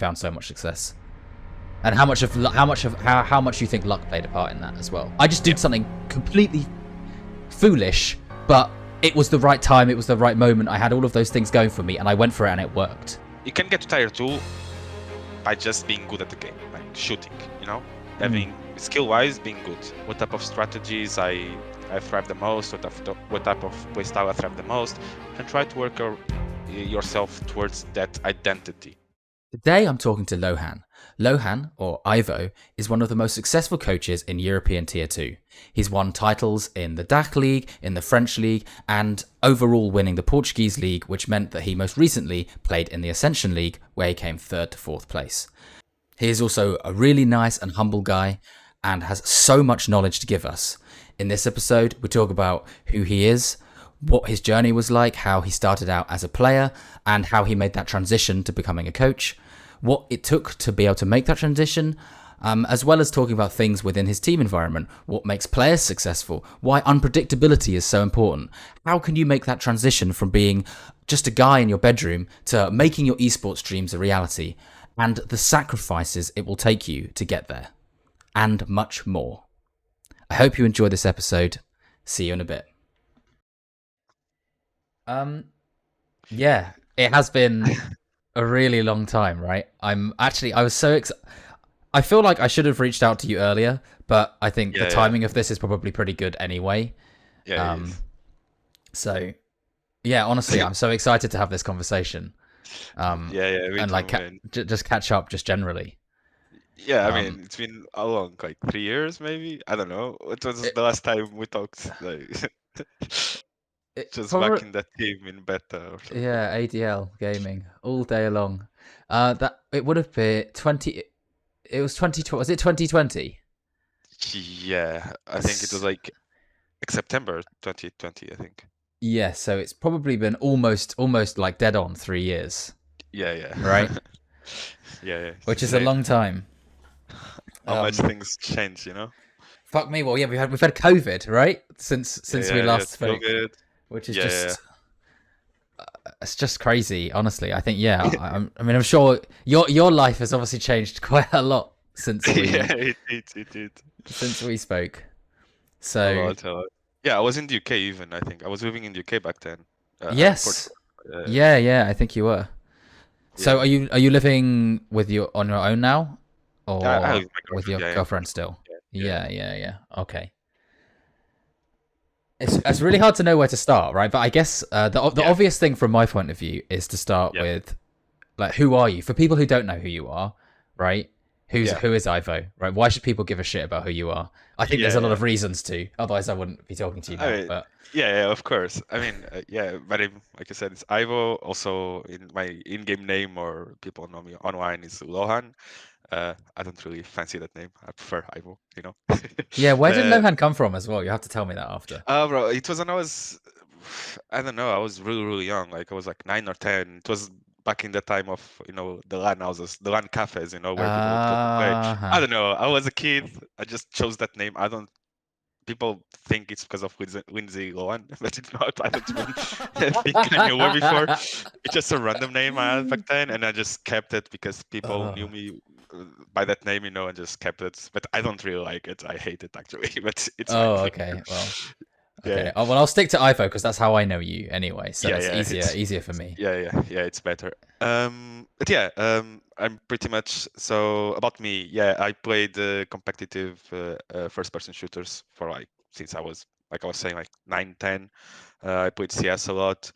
found so much success? And how much you think luck played a part in that as well? I just did something completely foolish, but it was the right time, it was the right moment. I had all of those things going for me, and I went for it, and it worked. You can get to tier 2 by just being good at the game, like shooting, having skill-wise being good. What type of strategies I thrive the most, what type of playstyle I thrive the most, and try to work yourself towards that identity. Today I'm talking to Lohan. Lohan, or Ivo, is one of the most successful coaches in European Tier 2. He's won titles in the DACH League, in the French League, and overall winning the Portuguese League, which meant that he most recently played in the Ascension League, where he came 3rd to 4th place. He is also a really nice and humble guy, and has so much knowledge to give us. In this episode, we talk about who he is, what his journey was like, how he started out as a player, and how he made that transition to becoming a coach, what it took to be able to make that transition, as well as talking about things within his team environment, what makes players successful, why unpredictability is so important, how can you make that transition from being just a guy in your bedroom to making your esports dreams a reality, and the sacrifices it will take you to get there, and much more. I hope you enjoy this episode. See you in a bit. Yeah, it has been a really long time, right? I was so excited. I feel like I should have reached out to you earlier, but I think the timing of this is probably pretty good anyway. Yeah. So, yeah, honestly, I'm so excited to have this conversation. And like just catch up, just generally. Yeah, I mean, it's been how long? Like 3 years, maybe? I don't know. What was the last time we talked? Like, just back in that team in beta or something. Yeah, ADL gaming all day long. That it would have been 20. It was 2020. Was it 2020? Yeah, I think it was like September 2020. I think. Yeah, so it's probably been almost like dead on 3 years. Yeah. Right. yeah. Which is a long time. How much things change, Fuck me. Well, yeah, we've had COVID, right? Since we last spoke, COVID. Which is just. It's just crazy, honestly. I think, I'm sure your life has obviously changed quite a lot since we it did. Since we spoke. So a lot. Yeah, I was in the UK even. I think I was living in the UK back then. Yes. Yeah. I think you were. So are you living on your own now, or with your girlfriend still? Yeah. Okay. It's really hard to know where to start, right? But I guess the obvious thing from my point of view is to start with, like, who are you? For people who don't know who you are, right? Who is Ivo, right? Why should people give a shit about who you are? I think there's a lot of reasons to. Otherwise, I wouldn't be talking to you now. But yeah, of course. I mean, my name, like I said, it's Ivo. Also, in my in-game name, or people know me online, is Lohan. I don't really fancy that name. I prefer Ivo, Yeah, where did Lohan come from as well? You have to tell me that after. Bro, it was when I don't know, I was really, really young. Like I was like 9 or 10. It was back in the time of, the LAN houses, the LAN cafes, where people would play. I don't know. I was a kid. I just chose that name. People think it's because of Lindsay Lohan, but it's not. I don't even think I knew her before. It's just a random name I had back then, and I just kept it because people knew me by that name, and just kept it. But I don't really like it. I hate it actually. But it's okay. Well, okay. Well, I'll stick to Ivo because that's how I know you anyway. So it's easier for me. Yeah. It's better. But I'm pretty much about me. Yeah, I played competitive first-person shooters for since I was saying 9, 10. I played CS a lot.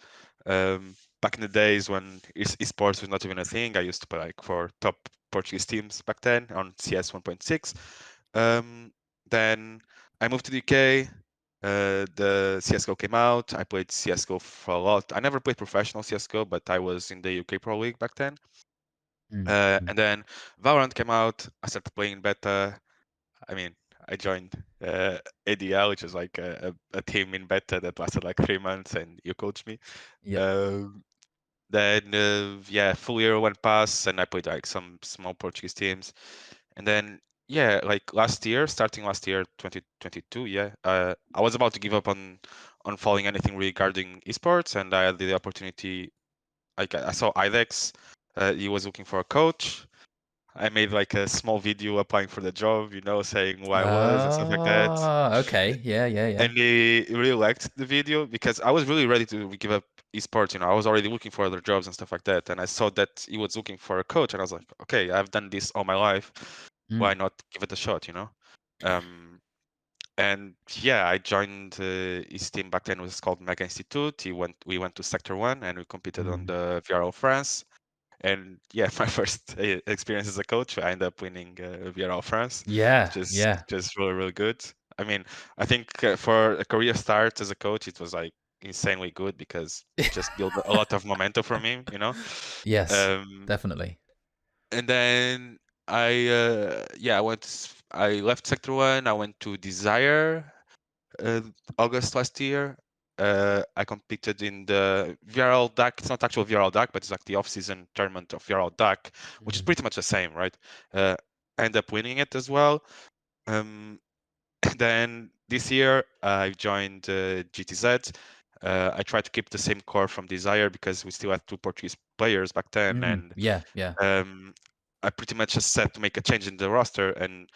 Back in the days when esports was not even a thing, I used to play for top Portuguese teams back then on CS 1.6. Then I moved to the UK. The CSGO came out. I played CSGO for a lot. I never played professional CSGO, but I was in the UK Pro League back then. And then VALORANT came out. I started playing beta. I mean, I joined ADL, which is like a team in beta that lasted like 3 months, and you coached me. Then full year went past, and I played like some small Portuguese teams, and then starting last year, 2022, I was about to give up on following anything regarding esports, and I had the opportunity. I saw IDEX. He was looking for a coach. I made like a small video applying for the job, saying who I was and stuff like that. Oh, okay. Yeah, yeah, yeah. And they really liked the video because I was really ready to give up esports. I was already looking for other jobs and stuff like that. And I saw that he was looking for a coach, and I was like, okay, I've done this all my life. Why Mm. not give it a shot? Um, and yeah, I joined his team back then. It was called Mega Institute. We went to Sector 1 and we competed on Mm. the VRL France. And yeah, my first experience as a coach, I ended up winning VRL France, Yeah, which is yeah. just really, really good. I mean, I think for a career start as a coach, it was like insanely good because it just built a lot of momentum for me. Yes, Um, definitely. and then I left Sector 1. I went to Desire uh, August last year. I competed in the VRL DAC. It's not actual VRL DAC, but it's like the off-season tournament of VRL DAC, which is Mm. pretty much the same, right? I ended up winning it as well. Um, then this year I joined GTZ. I tried to keep the same core from Desire because we still had two Portuguese players back then, Mm. and Yeah, yeah. um, I pretty much just set to make a change in the roster and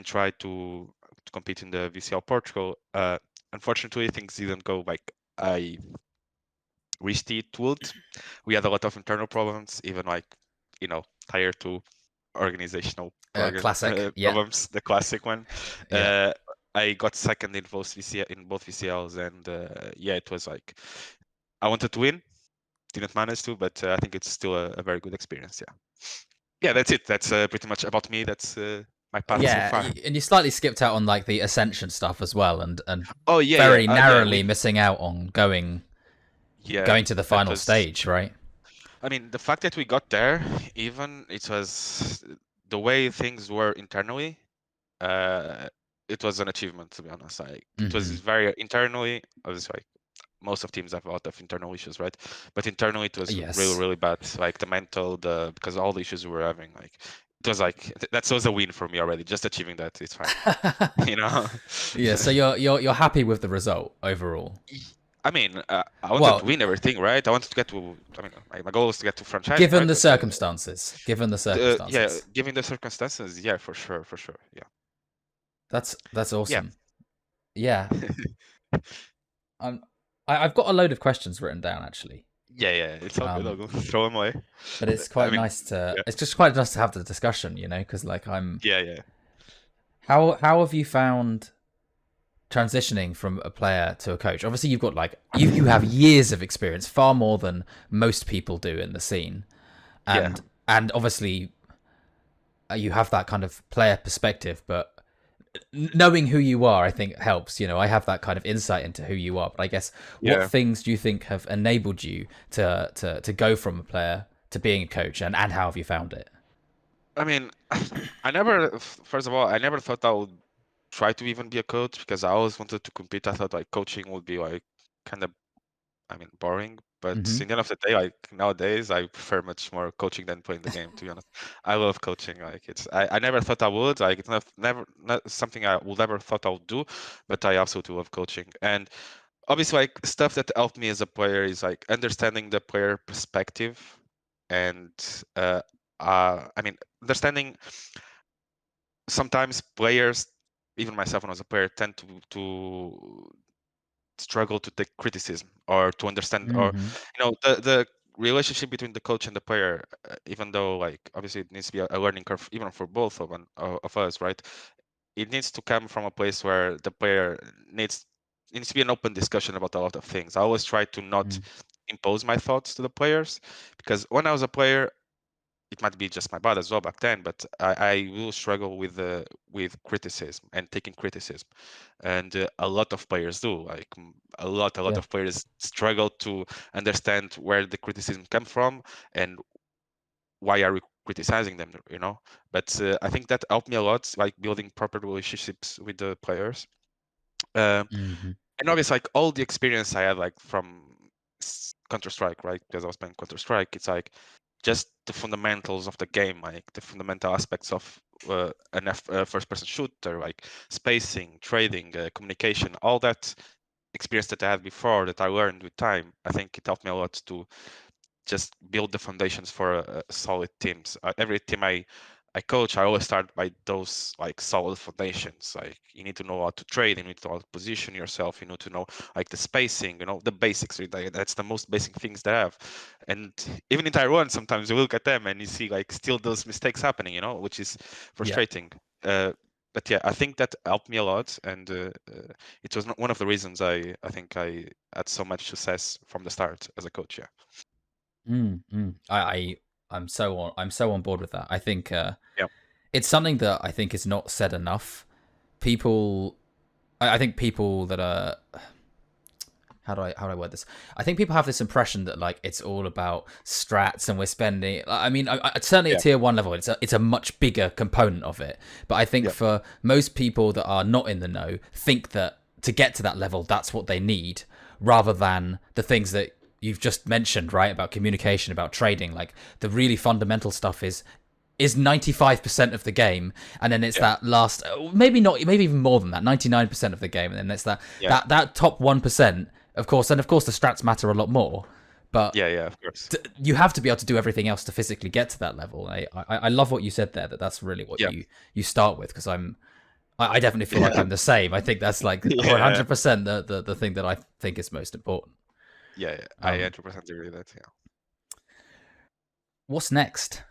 try to compete in the VCL Portugal. Unfortunately, things didn't go like I wished it would. We had a lot of internal problems, even like tier two organizational Classic. Yeah, problems, the classic one. yeah. Uh, I got second in both VCLs, and yeah, it was like I wanted to win, didn't manage to, but I think it's still a very good experience. Yeah, yeah, that's it. That's pretty much about me. That's my path so Yeah, far. and you slightly skipped out on like the ascension stuff as well, and Oh yeah, very yeah. narrowly missing out on Yeah, going to the that final was. stage, right? I mean, the fact that we got there, even it was the way things were internally. Uh, it was an achievement, to be honest. It was Hmm. very internally. I was like, most of teams have a lot of internal issues, right? But internally, it was really, Yes. really bad. Like the mental, because all the issues we were having, like it was like that was a win for me already. Just achieving that, it's fine. You know. Yeah, so you're happy with the result overall. I mean, I wanted to Well, win everything, right? I wanted to get to. I mean, my goal was to get to franchising, given right? the But circumstances, given the yeah, circumstances, given the circumstances, yeah, for sure, yeah, that's yeah, awesome. Yeah, I'm, I've got a load of questions written down actually, yeah. It's all good. I'll um, go throw them away. but it's I quite mean, nice to. yeah, It's just quite nice to have the discussion, because like I'm. yeah. How have you found transitioning from a player to a coach? Obviously, you've got like you have years of experience, far more than most people do in the scene, Yeah. and obviously you have that kind of player perspective, but knowing who you are, I think helps. I have that kind of insight into who you are. But I guess what Yeah. things do you think have enabled you to go from a player to being a coach, and how have you found it? I mean, first of all, I never thought I would try to even be a coach because I always wanted to compete. I thought like coaching would be like kind of, I mean, boring. But Hmm. in the end of the day, like nowadays, I prefer much more coaching than playing the game, to be honest. I love coaching. Like I never thought I would. Like it's not something I would ever thought I would do, but I absolutely love coaching. And obviously, like stuff that helped me as a player is like understanding the player perspective and I mean understanding sometimes players, even myself when I was a player, tend to struggle to take criticism or to understand, or Hmm. the relationship between the coach and the player, even though like obviously it needs to be a learning curve even for both of us, right? It needs to come from a place where the player needs it needs to be an open discussion about a lot of things. I always try to not impose my thoughts to the players because when I was a player, it might be just my bad as well back then, but I will struggle with criticism and taking criticism, and a lot of players do. Like a lot Yeah. of players struggle to understand where the criticism come from and why are we criticizing them. But I think that helped me a lot, like building proper relationships with the players. Um, Hmm. and obviously, like all the experience I had, like from Counter Strike, right? Because I was playing Counter Strike, it's like just the fundamentals of the game, like the fundamental aspects of first person shooter, like spacing, trading, communication, all that experience that I had before that I learned with time. I think it helped me a lot to just build the foundations for solid teams. Every team I coach, I always start by those like solid foundations. Like you need to know how to trade, you need to know how to position yourself, you need to know like the spacing, the basics. Right? That's the most basic things they have. And even in Taiwan, sometimes you look at them and you see like still those mistakes happening, which is Yeah. frustrating. But yeah, I think that helped me a lot, and it was not one of the reasons I think I had so much success from the start as a coach. Yeah. I'm so on board with that. I think Yeah. it's something that I think is not said enough. People, I think people that are how do I word this? I think people have this impression that like it's all about strats and we're spending. I mean, certainly at Yeah. tier 1 level, it's a much bigger component of it. But I think Yeah. for most people that are not in the know, think that to get to that level, that's what they need, rather than the things that you've just mentioned, right? About communication, about trading. Like the really fundamental stuff is 95% of the game, and then it's Yeah. that last, maybe even more than that, 99% of the game, and then it's that Yeah. that top 1%, of course. And of course the strats matter a lot more, but Yeah. Yeah. Of course. you have to be able to do everything else to physically get to that level. I love what you said there, that's really what Yeah. you start with, because I definitely feel like I'm the same. I think that's like Yeah. 100% the thing that I think is most important. Yeah. I 100% agree with that. Yeah. What's next?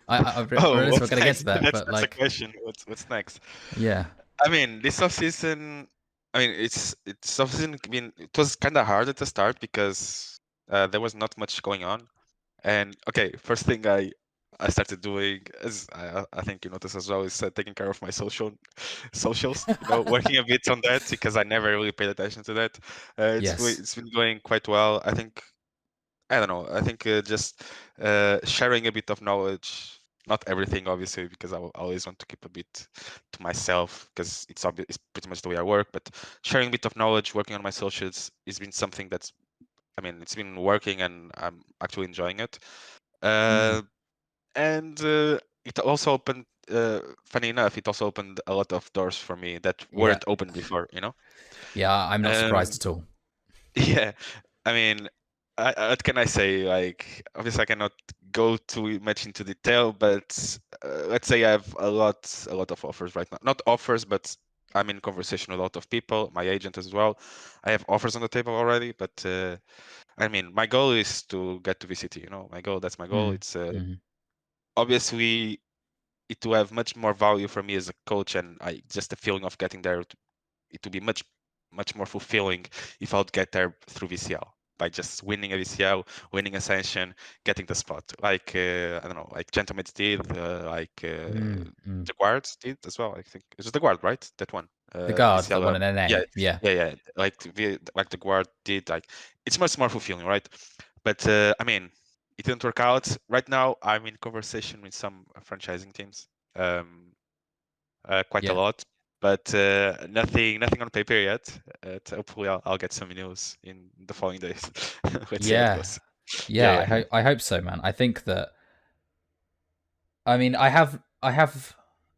I Oh, realize we're what's gonna get to next? that, That's but that's a like, question. What's next? yeah. I mean, this off season. I mean, it's off season. I mean, it was kind of hard at the start because there was not much going on. And okay, first thing I started doing, as I think you notice as well, is taking care of my socials. Working a bit on that because I never really paid attention to that. Yes. It's been going quite well. I think I don't know. I think just sharing a bit of knowledge, not everything, obviously, because I always want to keep a bit to myself because it's pretty much the way I work. But sharing a bit of knowledge, working on my socials, has been something that's, I mean, it's been working, and I'm actually enjoying it. Mm. And it also opened, funny enough, it also opened a lot of doors for me that Yeah. weren't open before. Yeah, I'm not surprised Um, at all. Yeah, I mean, what can I say? Like, obviously, I cannot go too much into detail, but let's say I have a lot of offers right now. Not offers, but I'm in conversation with a lot of people. My agent as well. I have offers on the table already, but I mean, my goal is to get to VCT. That's my goal. Mm. It's Mm. obviously it will have much more value for me as a coach, and just the feeling of getting there. It would be much more fulfilling if I would get there through VCL by just winning a VCL, winning Ascension, getting the spot. Like I don't know, like Gentleman's did, Mm. Mm. the Guards did as well. I think it was the Guard, right? That one. The guard, the VCL. one in Yeah, NA. Yeah. yeah. Like the Guard did. Like it's much more fulfilling, right? But I mean, it didn't work out. Right now, I'm in conversation with some franchising teams. Um, quite a Yeah. lot, but nothing on paper yet. Hopefully, I'll get some news in the following days. Let's see how it Yeah. goes. Yeah, Yeah, yeah, I hope so, man. I think that, I mean, I have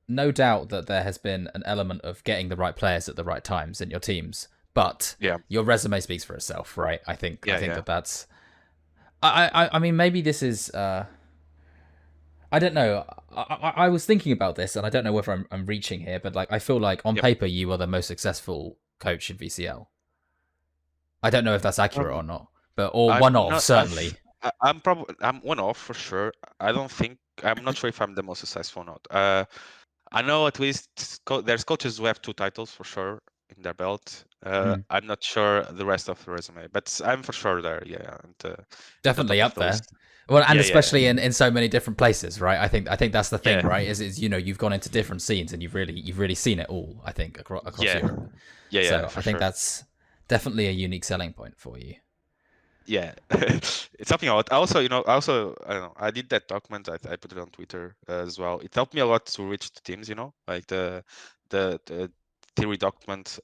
no doubt that there has been an element of getting the right players at the right times in your teams, but yeah, your resume speaks for itself, right? I yeah, think yeah, that that's I mean, maybe this is I don't know. I was thinking about this, and I don't know whether I'm reaching here, but like I feel like on yeah. paper you are the most successful coach in VCL. I don't know if that's accurate or Um, not, but or one I'm of not. certainly. I'm one off for sure. I don't think. I'm not sure if I'm the most successful or not. I know at least there's coaches who have 2 titles for sure in their belt. Mm. I'm not sure the rest of the resume, but I'm for sure there. Yeah, and on Definitely top of up those. there. Well, and Yeah, yeah, especially in so many different places, right? I think that's the thing, yeah, right? Is you've gone into different scenes and you've really seen it all. I think across yeah, Europe. yeah, So for I think sure. that's definitely a unique selling point for you. Yeah, it's helping out. I don't know. I did that document. I put it on Twitter as well. It helped me a lot to reach the teams. Like the theory document.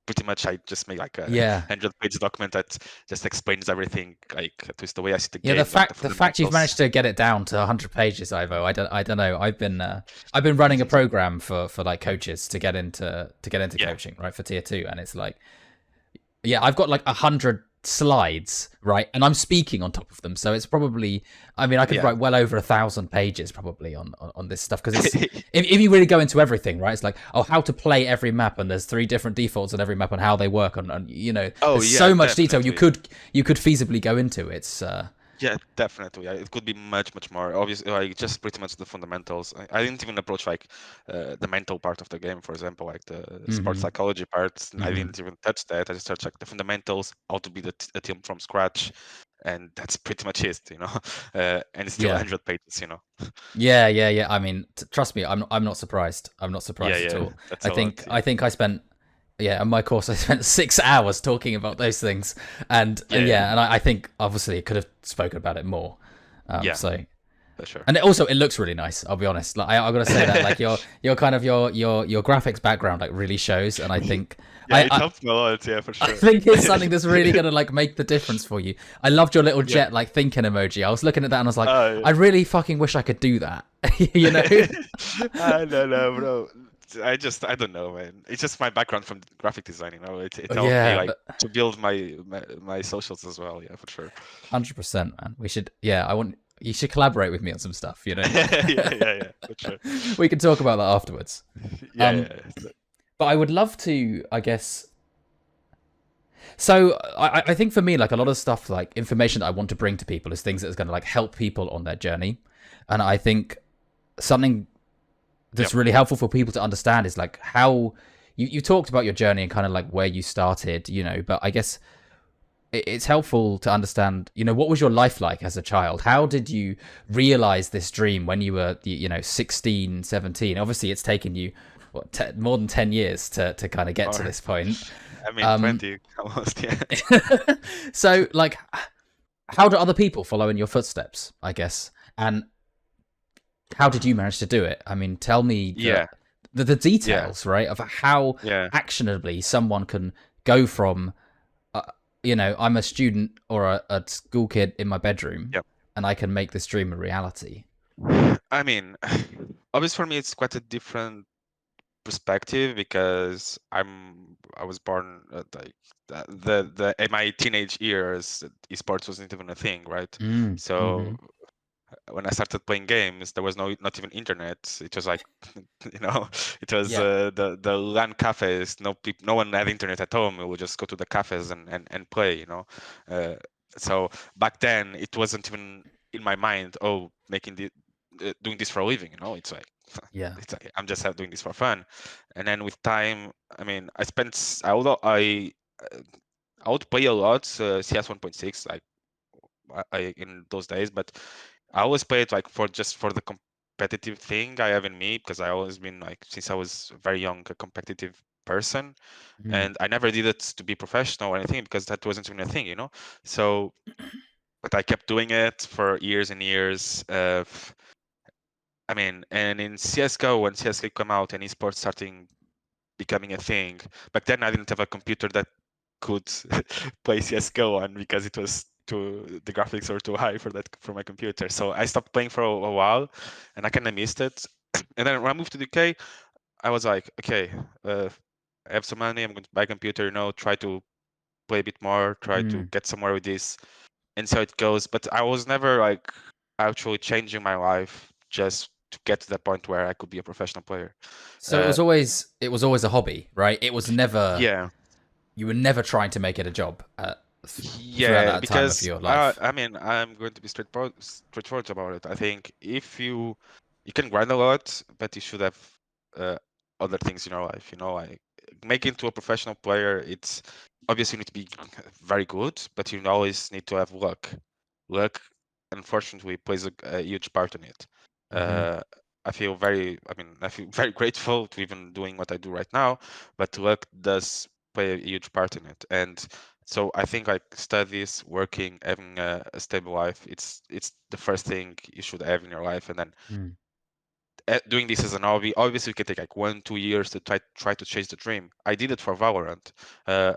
Pretty much, I just make like a Yeah. 100-page document that just explains everything, like at least the way I see the Yeah, game, like the the fact you've fundamentals. managed to get it down to 100 pages, Ivo, I don't know. I've been running a program for like coaches to get into Yeah, coaching, right, for tier 2, and it's like, yeah, I've got like 100 slides, right? And I'm speaking on top of them, so it's probably. I mean, I could Yeah. write well over 1,000 pages probably on this stuff because it's if you really go into everything, right? It's like how to play every map, and there's 3 different defaults on every map and how they work, and Oh there's yeah, so much detail you definitely. could feasibly go into. It's Yeah, definitely. It could be much more. Obviously, like just pretty much the fundamentals. I didn't even approach like the mental part of the game, for example, like the sports mm-hmm, psychology parts. I mm-hmm. didn't even touch that. I just touched like the fundamentals, how to build a team from scratch, and that's pretty much it, you know. And it's still Yeah. 100 pages, you know. Yeah. I mean, trust me, I'm not surprised. I'm not Yeah, surprised at yeah, all. that's I a lot. think Yeah, I think I spent on my course I spent 6 hours talking about those things, and yeah, yeah, and I think obviously I could have spoken about it more. yeah, So for sure. and it looks really nice. I'll be honest. Like I gotta say that like your kind of your graphics background like really shows, and I think Yeah, it helped me a lot. Yeah, for I sure. think it's something that's really gonna like make the difference for you. I loved your little Yeah. jet like thinking emoji. I was looking at that and I was like, Uh, I really fucking wish I could do that. you know? I don't know, bro. I don't know, man. It's just my background from graphic design, you know. It helped me Yeah, like but to build my socials as well. Yeah, for sure. 100%, man. We should. Yeah, I want you should collaborate with me on some stuff. Yeah, for sure. We can talk about that afterwards. Yeah, Um, yeah. but I would love to. I guess. So I think for me, like a lot of stuff, like information that I want to bring to people is things that's going to like help people on their journey, and I think something Yep. that's really helpful for people to understand is like how you talked about your journey and kind of like where you started, but I guess it's helpful to understand, what was your life like as a child? How did you realize this dream when you were, 16, 17? Obviously, it's taken you more than 10 years to kind of get to Or this point. I mean 20 almost. Yeah. So, like, how do other people follow in your footsteps, I guess? And how did you manage to do it? I mean, tell me Yeah. the Yeah. details, right, of how Yeah. actionably someone can go from I'm a student or a school kid in my bedroom, Yep. and I can make this dream a reality. I mean, obviously for me it's quite a different perspective because I was born like the in my teenage years, esports wasn't even a thing, right? Mm-hmm. So when I started playing games, there was not even internet. It was like, it was Yeah. the LAN cafes. No one had internet at home. We would just go to the cafes and play. Uh, so back then, it wasn't even in my mind. Oh, doing this for a living. It's like Yeah. it's like I'm just doing this for fun. And then with time, I mean, although I would play a lot CS 1.6 like in those days, but I always play it like for the competitive thing I have in me because I always been like since I was very young a competitive person, Mm. and I never did it to be professional or anything because that wasn't even a thing. So, but I kept doing it for years and years. I mean, and in CS:GO when CS:GO came out and esports starting becoming a thing, back then I didn't have a computer that could play CS:GO on because the graphics were too high for my computer. So I stopped playing for a while, and I kind of missed it. And then when I moved to the UK, I was like, okay, I have some money. I'm going to buy a computer. Try to play a bit more. Try to Mm. get somewhere with this, and so it goes. But I was never like actually changing my life just to get to that point where I could be a professional player. So Uh, it was always a hobby, right? It was never yeah, you were never trying to make it a job throughout Yeah, that time of because your life. I mean, I'm going to be straightforward about it. I think if you can grind a lot, but you should have uh, other things in your life. Like making to a professional player, it's obviously you need to be very good, but you always need to have luck. Luck, unfortunately, plays a huge part in it. Mm-hmm. Uh, I feel very grateful to even doing what I do right now, but luck does play a huge part in it. And so I think like studies, working, having a stable life, it's the first thing you should have in your life. And then Mm. doing this as an hobby, obviously it can take like 1-2 years to try to chase the dream. I did it for Valorant.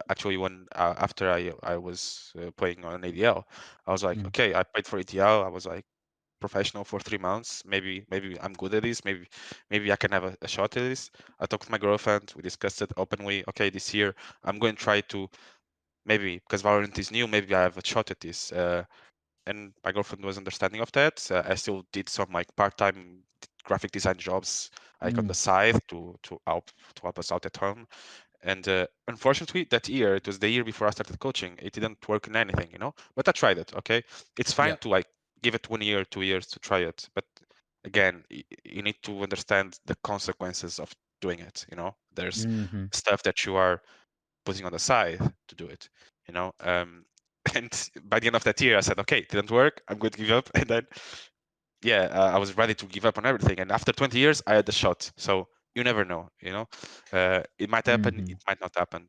Actually, when after I was playing on ADL, I was like, Mm. okay, I played for ADL. I was like professional for 3 months. Maybe I'm good at this. Maybe I can have a shot at this. I talked to my girlfriend. We discussed it openly. Okay, this year I'm going to try to maybe because Valorant is new, maybe I have a shot at this. And my girlfriend was understanding of that. I still did some like part-time graphic design jobs like on the side to help us out at home. And unfortunately, that year, it was the year before I started coaching. It didn't work in anything, But I tried it. Okay, it's fine Yep. to like give it 1 year, 2 years to try it, but again, you need to understand the consequences of doing it. There's Hmm. stuff that you are putting on the side to do it. And by the end of that year, I said, okay, it didn't work. I'm going to give up. And then, yeah, I was ready to give up on everything. And after 20 years, I had the shot. So you never know. It might happen. Hmm. It might not happen.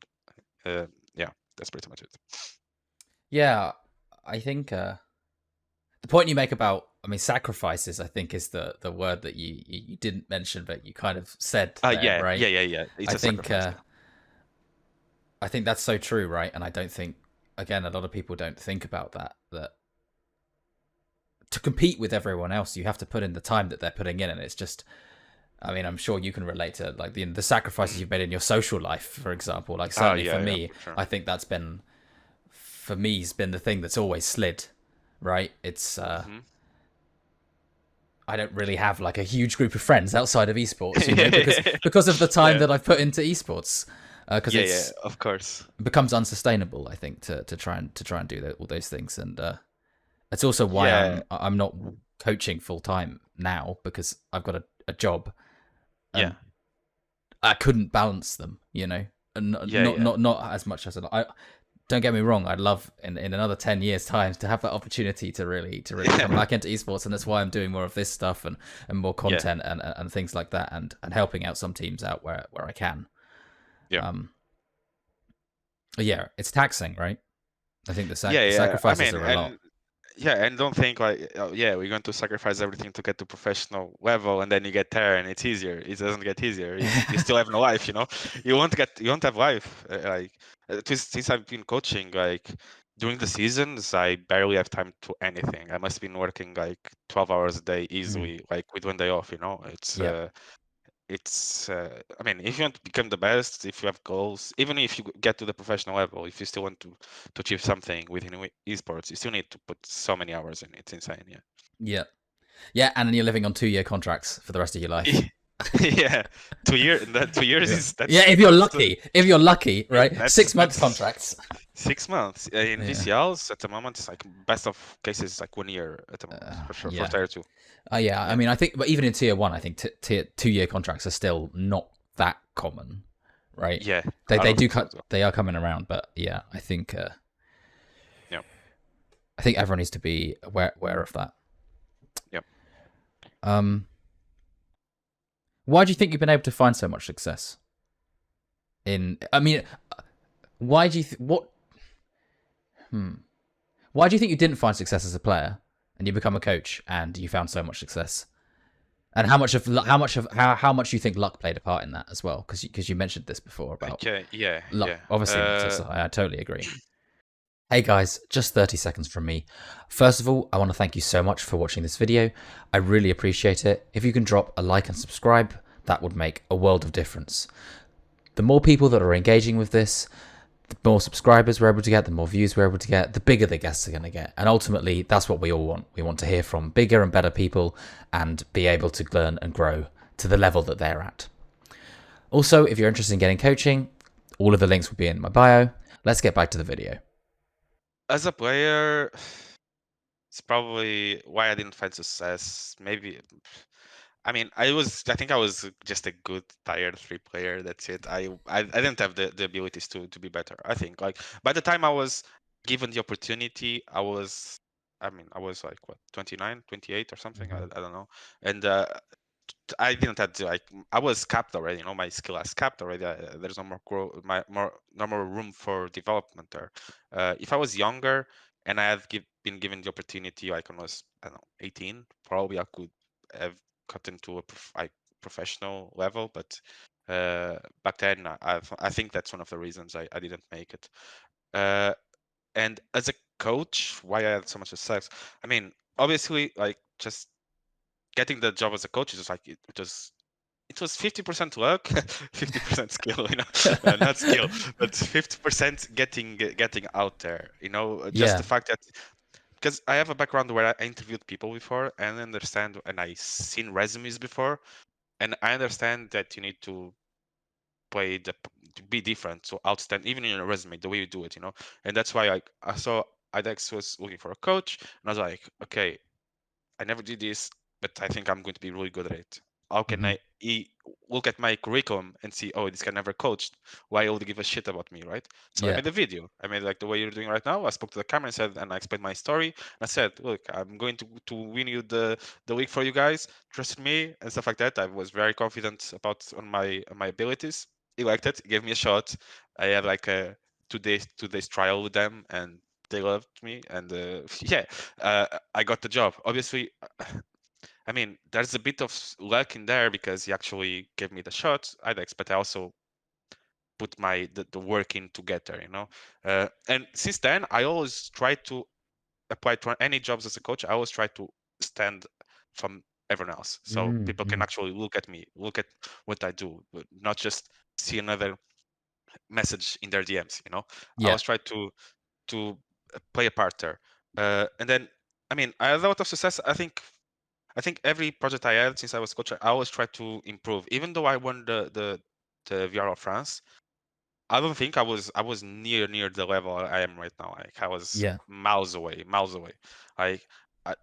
Yeah, that's pretty much it. Yeah, I think the point you make about, I mean, sacrifices, I think, is the word that you didn't mention, but you kind of said there, Yeah, right? yeah, yeah, yeah. It's I a think sacrifice. I think that's so true, right? And I don't think, again, a lot of people don't think about that to compete with everyone else, you have to put in the time that they're putting in, and it's just, I mean, I'm sure you can relate to like the sacrifices Mm. you've made in your social life, for example. Like Oh, certainly for yeah, me, for sure. I think that's been, for me, has been the thing that's always slid, right? It's Hmm. I don't really have like a huge group of friends outside of esports, Yeah, because of the time yeah, that I've put into esports, because yeah, yeah. it's Of course. it becomes unsustainable. I think to try and do all those things, and it's also why Yeah, I'm not coaching full time now, because I've got a job yeah, and I couldn't balance them, and yeah, yeah, not as much as I. Don't get me wrong. I'd love in another 10 years' time to have that opportunity to really come yeah, back into esports, and that's why I'm doing more of this stuff and more yeah, content and things like that, and helping out some teams out where I can. yeah. But yeah, it's taxing, right? I think Yeah, the yeah. I sacrifices mean, are a lot. and yeah, and don't think like, oh, yeah, we're going to sacrifice everything to get to professional level, and then you get there and it's easier. It doesn't get easier. You still have no life, You won't have life. Since I've been coaching, like during the seasons, I barely have time to anything. I must have been working like 12 hours a day Mm, easily, like with 1 day off. yeah, I mean, if you want to become the best, if you have goals, even if you get to the professional level, if you still want to achieve something within esports, you still need to put so many hours in. It's insane. Yeah. yeah, yeah. And then you're living on 2 year contracts for the rest of your life. Yeah, 2 year. That 2 years Yeah, is yeah. If you're lucky, right? that's 6 month contracts. 6 months in Yeah, VCLs at the moment. It's like best of cases, like 1 year at the moment for sure for yeah. tier two. Yeah, I Yeah, mean, I think, but even in tier one, I think tier 2 year contracts are still not that common, right? yeah. They I they don't do think so cut, as well. they are coming around, but yeah, Yeah, I think everyone needs to be aware of that. yeah. Um, why do you think you've been able to find so much success in? I mean, why do you what? Why do you think you didn't find success as a player and you become a coach and you found so much success? And how much you think luck played a part in that as well? Because you mentioned this before about Okay. Yeah, luck yeah. obviously matters. I totally agree. Hey guys, just 30 seconds from me. First of all, I want to thank you so much for watching this video. I really appreciate it. If you can drop a like and subscribe, that would make a world of difference. The more people that are engaging with this, the more subscribers we're able to get, the more views we're able to get, the bigger the guests are going to get. And ultimately, that's what we all want. We want to hear from bigger and better people and be able to learn and grow to the level that they're at. Also, if you're interested in getting coaching, all of the links will be in my bio. Let's get back to the video. As a player, it's probably why I didn't find success. Maybe, I mean, I think I was just a good tier three player. That's it. I didn't have the abilities to be better. I think like by the time I was given the opportunity, I mean, I was like what 29, 28 or something. I don't know. And I didn't have to like I was capped already. My skill is capped already. There's no more no more room for development there. If I was younger and I had been given the opportunity, like when I was, I don't know, 18, probably I could have gotten to a professional level. But back then, I think that's one of the reasons I didn't make it. Uh, and as a coach, why I had so much success? I mean, obviously, like just getting the job as a coach is just like it's it was 50% luck, 50% skill, not skill, but 50% getting out there, just the Yeah. fact that because I have a background where I interviewed people before and understand, and I seen resumes before, and I understand that you need to to be different, so outstand even in your resume the way you do it, and that's why I saw IDEX was looking for a coach, and I was like, okay, I never did this, but I think I'm going to be really good at it. How can Hmm. I look at my curriculum and see, oh, this guy never coached. Why would he give a shit about me, right? So I Yeah. made a video. I made like the way you're doing right now. I spoke to the camera and said, and I explained my story. I said, look, I'm going to win you the league for you guys. Trust me and stuff like that. I was very confident about on my abilities. He liked it. He gave me a shot. I had like a 2 days trial with them, and they loved me. And yeah, I got the job. Obviously, I mean, there's a bit of luck in there because he actually gave me the shot, IDEX, but I also put the work in to get there, And since then, I always try to apply to any jobs as a coach. I always try to stand from everyone else, so people can Mm-hmm. actually look at me, look at what I do, but not just see another message in their DMs. I Yeah. always try to play a part there, and then I mean, I had a lot of success. I think every project I had since I was coach, I always try to improve. Even though I won the VR of France, I don't think I was near the level I am right now. Like I was Yeah. miles away, miles away. I,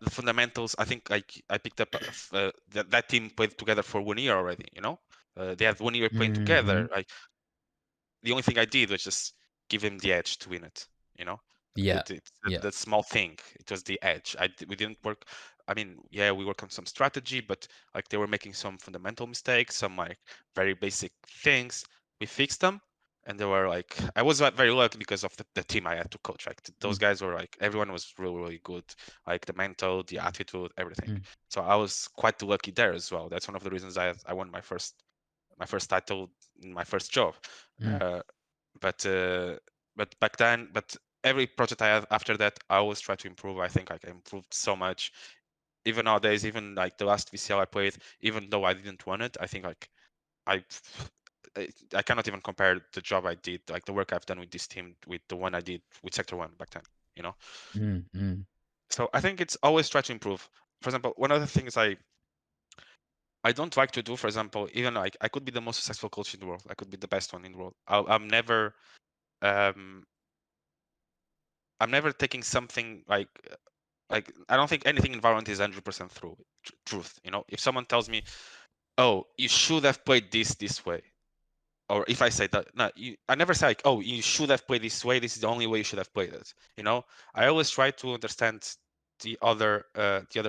the fundamentals. I think I picked up that team played together for 1 year already. They had 1 year playing Hmm. together. The only thing I did was just give him the edge to win it. You know, Yeah. it's Yeah. the small thing. It was the edge. We didn't work. I mean, yeah, we worked on some strategy, but like they were making some fundamental mistakes, some like very basic things. We fixed them, and they were like, I was very lucky because of the team I had to coach. Like those guys were like, everyone was really really good. Like the mental, the attitude, everything. Mm-hmm. So I was quite lucky there as well. That's one of the reasons I won my first title in my first job. Uh, but uh, but back then, but every project I had after that, I always try to improve. I think like, I improved so much. Even nowadays, even like the last VCL I played, even though I didn't win it, I think like I I cannot even compare the job I did, like the work I've done with this team, with the one I did with Sector One back then. You know, Mm-hmm. so I think it's always try to improve. For example, one of the things I don't like to do, for example, even like I could be the most successful coach in the world, I could be the best one in the world. I'm never um I'm never taking something like I don't think anything in Valorant is 100% truth. If someone tells me, "Oh, you should have played this way," or if I say that, no, I never say like, "Oh, you should have played this way. This is the only way you should have played it." I always try to understand the other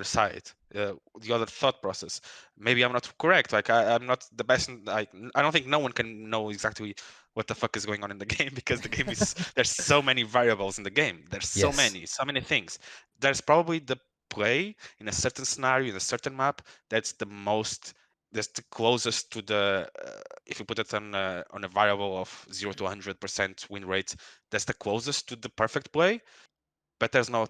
side, the other thought process. Maybe I'm not correct. Like I'm not the best. I don't think no one can know exactly what the fuck is going on in the game because the game is there's so many variables in the game. There's Yes. so many things. There's probably the play in a certain scenario in a certain map that's the closest to the if you put it on a variable of 0 to 100% win rate, that's the closest to the perfect play. But I don't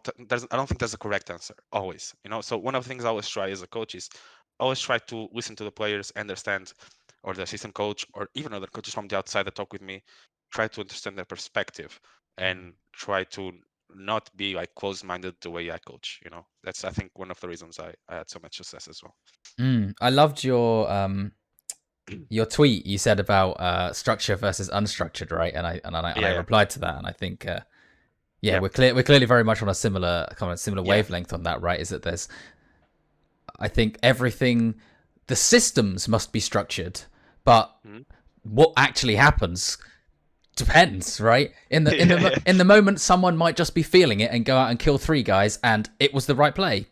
think there's a correct answer always. So one of the things I always try as a coach is always try to listen to the players, understand, or the assistant coach, or even other coaches from the outside that talk with me, try to understand their perspective and try to not be like closed-minded the way I coach. That's I think one of the reasons I had so much success as well. I loved your tweet you said about structure versus unstructured, right? And I Yeah, replied to that, and I think yeah, yeah, we're clearly very much on a similar yeah. wavelength on that, right? Is that there's I think everything, the systems must be structured, but Mhm. what actually happens depends, right? Yeah, In the moment, someone might just be feeling it and go out and kill 3 guys, and it was the right play.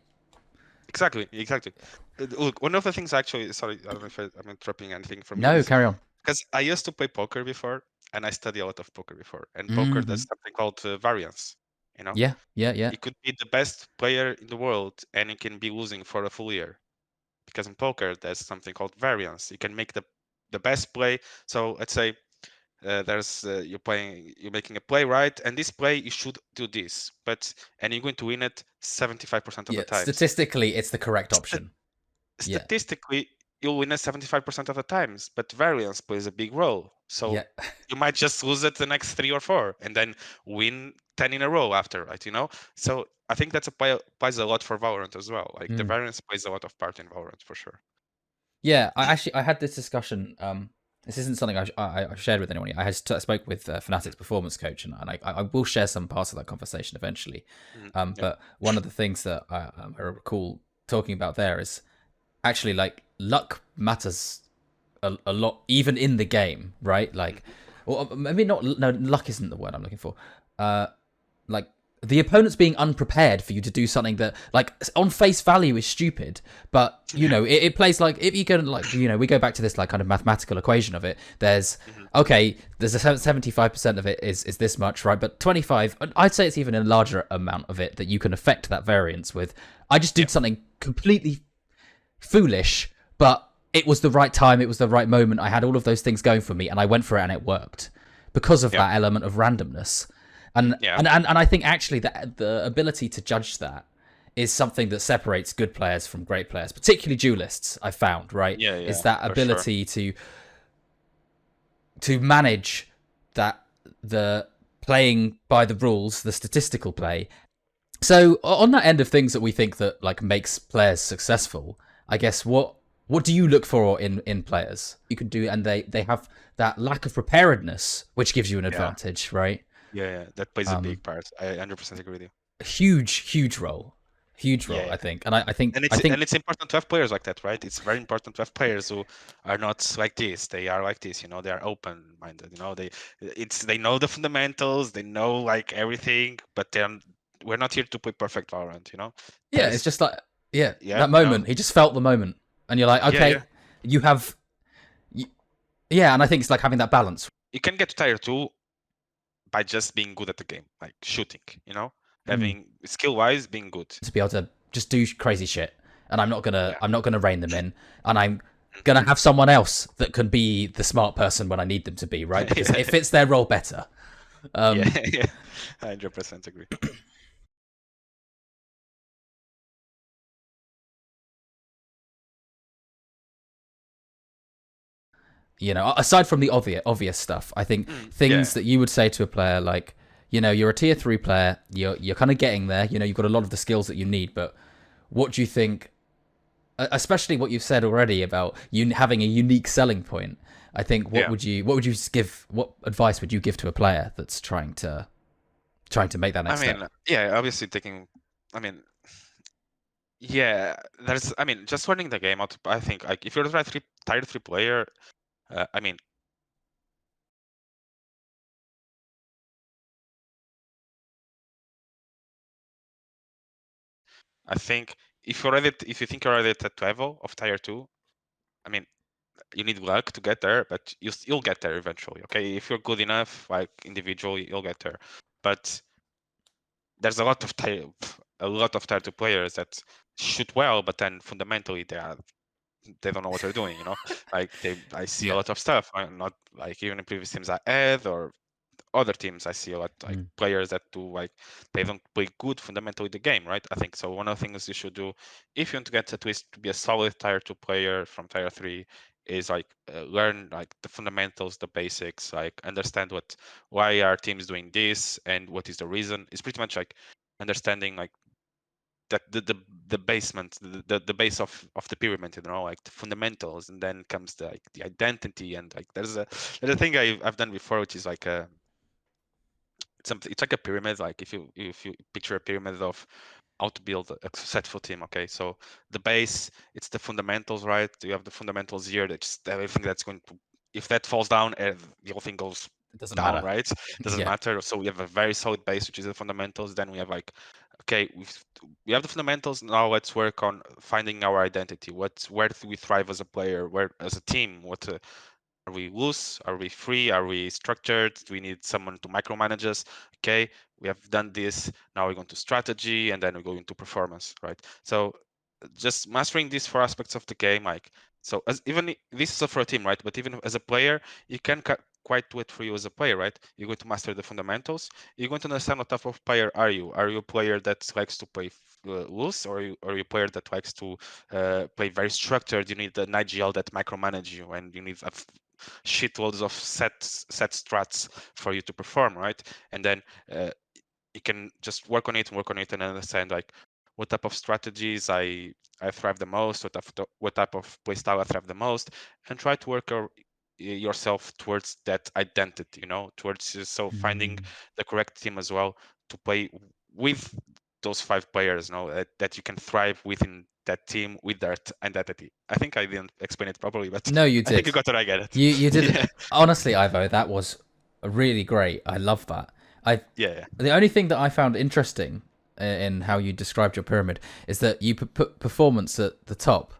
exactly, exactly. Look, one of the things actually, sorry, I don't know if I'm interrupting anything from you, No, is carry on. because I used to play poker before, and I study a lot of poker before. And poker, Hmm. there's something called variance. You know, Yeah, yeah, yeah, you could be the best player in the world, and you can be losing for a full year. Because in poker, there's something called variance. You can make the best play. So let's say there's you're making a play, right? And this play you should do this, and you're going to win it 75% of yeah. the times. Statistically, it's the correct option. Yeah, Statistically, you'll win it 75% of the times, but variance plays a big role. So Yeah. you might just lose it the next 3 or 4 and then win 10 in a row after, right? So I think that's applies a lot for Valorant as well. Like the Mm. variance plays a lot of part in Valorant for sure. Yeah, I had this discussion. This isn't something I shared with anyone. I spoke with Fnatic's performance coach, and I will share some parts of that conversation eventually. Yeah. But one of the things that I recall talking about there is actually like luck matters a lot, even in the game, right? Like, or maybe not. No, luck isn't the word I'm looking for. Like the opponent's being unprepared for you to do something that, like, on face value is stupid, but it plays like, if you go like, we go back to this like kind of mathematical equation of it. There's okay, there's a 75% of it is this much, right? But 25, I'd say it's even a larger amount of it that you can affect that variance with. I just did something completely foolish, but it was the right time, it was the right moment. I had all of those things going for me, and I went for it, and it worked because of that element of randomness. And I think actually that the ability to judge that is something that separates good players from great players, particularly duelists. I found, right? Yeah, is that for ability to manage that, the playing by the rules, the statistical play. So on that end of things that we think that like makes players successful, I guess what do you look for in players? You can do, and they have that lack of preparedness, which gives you an advantage, right? Yeah, that plays a big part. I 100% agree with you. Huge role, Yeah, I think. And I think it's important to have players like that, right? It's very important to have players who are not like this. They are like this, they are open-minded. They know the fundamentals, they know like everything, but then we're not here to play perfect Valorant. yeah, it's just like, yeah, Yeah, that moment. He just felt the moment, and you're like, yeah. okay, you have, yeah, and I think it's like having that balance. You can get to tier 2 by just being good at the game, like shooting. Having skill-wise being good. To be able to just do crazy shit, and I'm not Yeah. gonna rein them in, and I'm gonna have someone else that can be the smart person when I need them to be, right? Because it fits their role better. Yeah, 100% agree. Aside from the obvious stuff, I think things that you would say to a player like, you're a tier 3 player, you're kind of getting there, you've got a lot of the skills that you need, but what do you think, especially what you've said already about you having a unique selling point? I think what advice would you give to a player that's trying to make that next step? Obviously just learning the game out. I think like if you're a tier 3 player, I think if you think you're already at that level of tier 2, you need luck to get there, but you'll get there eventually. Okay, if you're good enough, like individually, you'll get there. But there's a lot of tier 2 players that shoot well, but then fundamentally they don't know what they're doing. Like I see a lot of stuff. Not like even in previous teams I had or other teams, I see a lot like players that do like they don't play good fundamentally the game, right? I think so. One of the things you should do if you want to get at least to be a solid tier 2 player from tier 3 is like learn like the fundamentals, the basics, like understand why are teams doing this and what is the reason. It's pretty much like understanding like that the basement, the base of the pyramid, like the fundamentals, and then comes the identity, and like there's a thing I've done before, which is like it's like a pyramid. Like if you picture a pyramid of how to build a successful team. Okay, so the base, it's the fundamentals, right? You have the fundamentals here. That's everything that's going to. If that falls down, the whole thing goes It doesn't down, matter. right? Doesn't Yeah. matter. So we have a very solid base, which is the fundamentals. Then we have like, okay, we have the fundamentals. Now let's work on finding our identity. Where do we thrive as a player? Where as a team? What are we loose? Are we free? Are we structured? Do we need someone to micromanage us? Okay, we have done this. Now we're going to strategy, and then we go into performance, right? So just mastering these 4 aspects of the game, like so. This is for a team, right? But even as a player, you can quite do it for you as a player, right? You're going to master the fundamentals. You're going to understand what type of player are you. Are you a player that likes to play loose, or you're a player that likes to play very structured. You need an IGL that micromanage you, and you need a shitloads of set strats for you to perform, right? And then you can just work on it and understand like what type of strategies I thrive the most, what type of playstyle I thrive the most, and try to work yourself towards that identity, towards so finding the correct team as well to play with those 5 players, that you can thrive within that team with that identity. I think I didn't explain it properly, but No, you I think did. you got it. I get it. You did. Yeah, Honestly, Ivo, that was really great. I love that. I yeah, The only thing that I found interesting in how you described your pyramid is that you put performance at the top,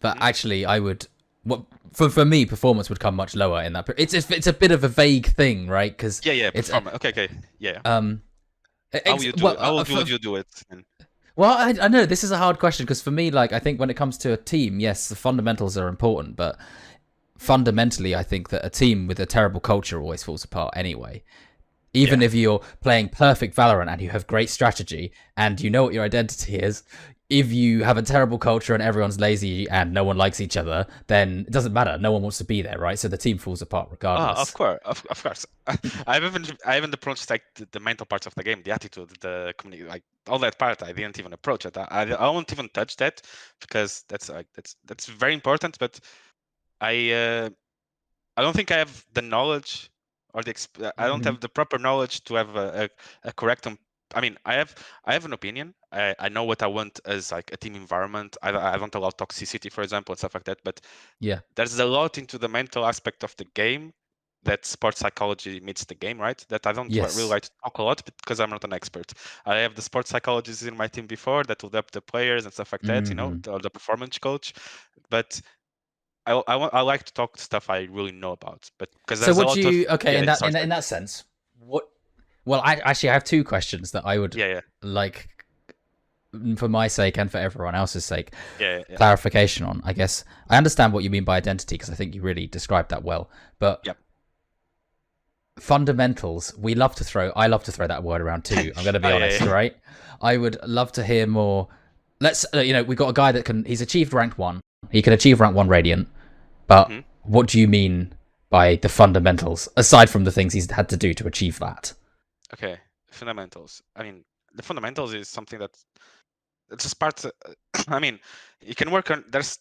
but Mhm. actually, I would. What for me, performance would come much lower in that. It's a bit of a vague thing, right? Because Yeah. it's Performance. Okay. Yeah. How you do well, it? How would you do it? And I know this is a hard question because for me, like, I think when it comes to a team, yes, the fundamentals are important, but fundamentally, I think that a team with a terrible culture always falls apart anyway. Even yeah. if you're playing perfect Valorant and you have great strategy and you know what your identity is, if you have a terrible culture and everyone's lazy and no one likes each other, then it doesn't matter. No one wants to be there, right? So the team falls apart Of regardless. course, of course. I haven't approached like the mental parts of the game, the attitude, the community, like all that part. I didn't even approach it. I won't even touch that because that's very important. But I uh, I don't think I have the knowledge or I don't have the proper knowledge to have a correct. I mean, I have an opinion. I know what I want as like a team environment. I don't allow toxicity, for example, and stuff like that. But Yeah. there's a lot into the mental aspect of the game that sports psychology meets the game, right? That I don't really Yes. like to talk a lot because I'm not an expert. I have the sports psychologists in my team before that will help the players and stuff like that, or the performance coach. But I like to talk stuff I really know about, but because So there's a would lot of you okay yeah. in that Sorry, in sorry. that sense? What? Well, I actually have two questions that I would Yeah, like for my sake and for everyone else's sake yeah. clarification on. I guess I understand what you mean by identity because I think you really described that well. But Yep. fundamentals, I love to throw that word around too. I'm going to be Oh honest, yeah. right? I would love to hear more. Let's we've got a guy that he's achieved rank 1. He can achieve rank 1 radiant. But hmm what do you mean by the fundamentals aside from the things he's had to do to achieve that? Okay. Fundamentals. I mean, the fundamentals is something that it's just part. I mean, you can work on. There's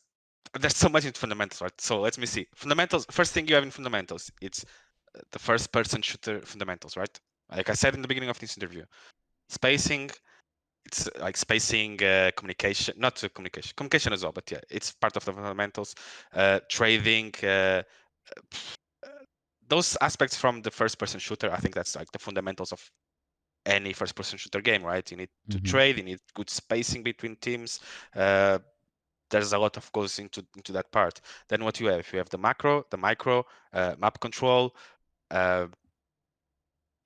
so much in fundamentals, right? So let me see. Fundamentals. First thing you have in fundamentals, it's the first person shooter fundamentals, right? Like I said in the beginning of this interview, spacing. It's like spacing, communication, not communication as well, but yeah, it's part of the fundamentals. Trading, those aspects from the first person shooter. I think that's like the fundamentals of any first person shooter game, right? You need to trade, you need good spacing between teams. Uh, there's a lot of goes into that part. Then what you have the macro, the micro, map control. Uh,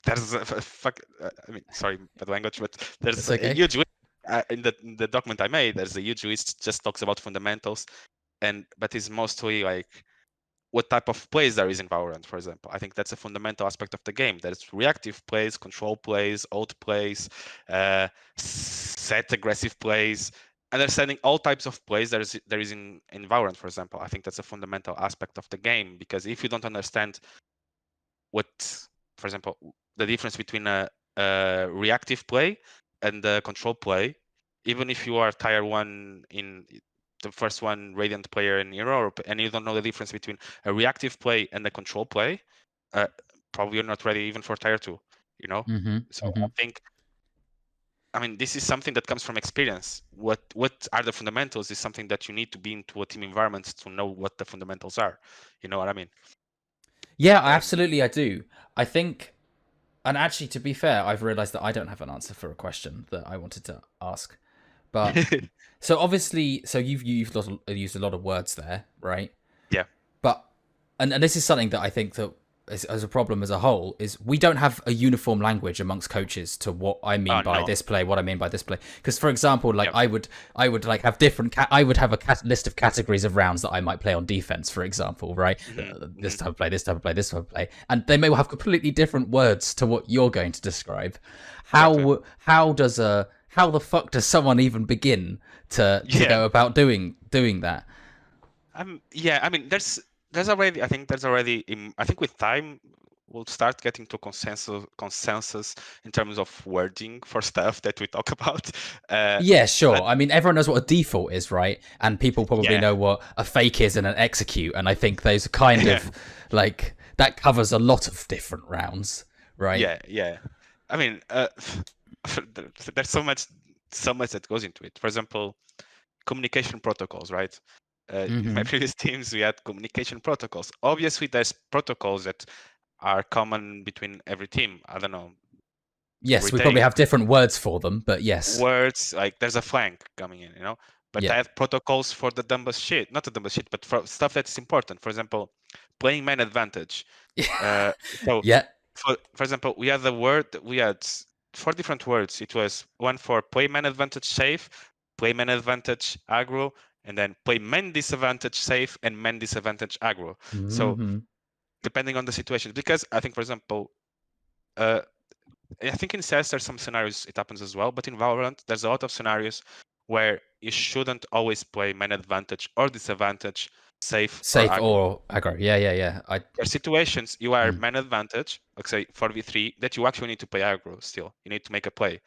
there's I mean, sorry bad language, but there's It's a okay. huge list in the document I made. There's a huge list just talks about fundamentals, but it's mostly like what type of plays there is in Valorant, for example. I think that's a fundamental aspect of the game. There's reactive plays, control plays, ult plays, set aggressive plays, understanding all types of plays there is in Valorant, for example. I think that's a fundamental aspect of the game because if you don't understand what, for example, the difference between a reactive play and a control play, even if you are tier 1 in the first one Radiant player in Europe and you don't know the difference between a reactive play and a control play, uh, probably you're not ready even for tier 2, you know? So I think, I mean, this is something that comes from experience. What are the fundamentals is something that you need to be into a team environment to know what the fundamentals are. You know what I mean? Yeah, Um, absolutely, I do. I think, and actually, to be fair, I've realized that I don't have an answer for a question that I wanted to ask. But so obviously, so you've used a lot of words there, right? yeah. But and this is something that I think that as a problem as a whole is we don't have a uniform language amongst coaches to what I mean by No. this play, what I mean by this play. Because for example, like Yeah. I would like have different. I would have a list of categories of rounds that I might play on defense, for example, right? This type of play, this type of play, this type of play, and they may have completely different words to what you're going to describe. Exactly. How does a how the fuck does someone even begin to Yeah. go about doing that? Yeah, I mean, there's already, I think there's already, I think with time we'll start getting to consensus in terms of wording for stuff that we talk about. Yeah, But sure. I mean, everyone knows what a default is, right? And people probably yeah, know what a fake is and an execute. And I think those are kind yeah, of like that covers a lot of different rounds, right? yeah. I mean, there's so much that goes into it. For example, communication protocols, right? In my Hmm. previous teams, we had communication protocols. Obviously, there's protocols that are common between every team. I don't know, Yes, we probably retake have different words for them, but yes. words, like there's a flank coming in, but I Yeah. have protocols for the dumbest shit, not the dumbest shit, but for stuff that's important. For example, playing man advantage. uh, so Yeah. for example, we had 4 different words. It was one for play man advantage safe, play man advantage aggro, and then play man disadvantage safe and man disadvantage aggro. So Hmm. depending on the situation, because I think, for example, uh, I think in CS there's some scenarios it happens as well, but in Valorant there's a lot of scenarios where you shouldn't always play man advantage or disadvantage, safe or Safe aggro. or aggro. Yeah, yeah, yeah. There are situations you are Mm. man advantage, like say 4v3, that you actually need to play aggro still. You need to make a play.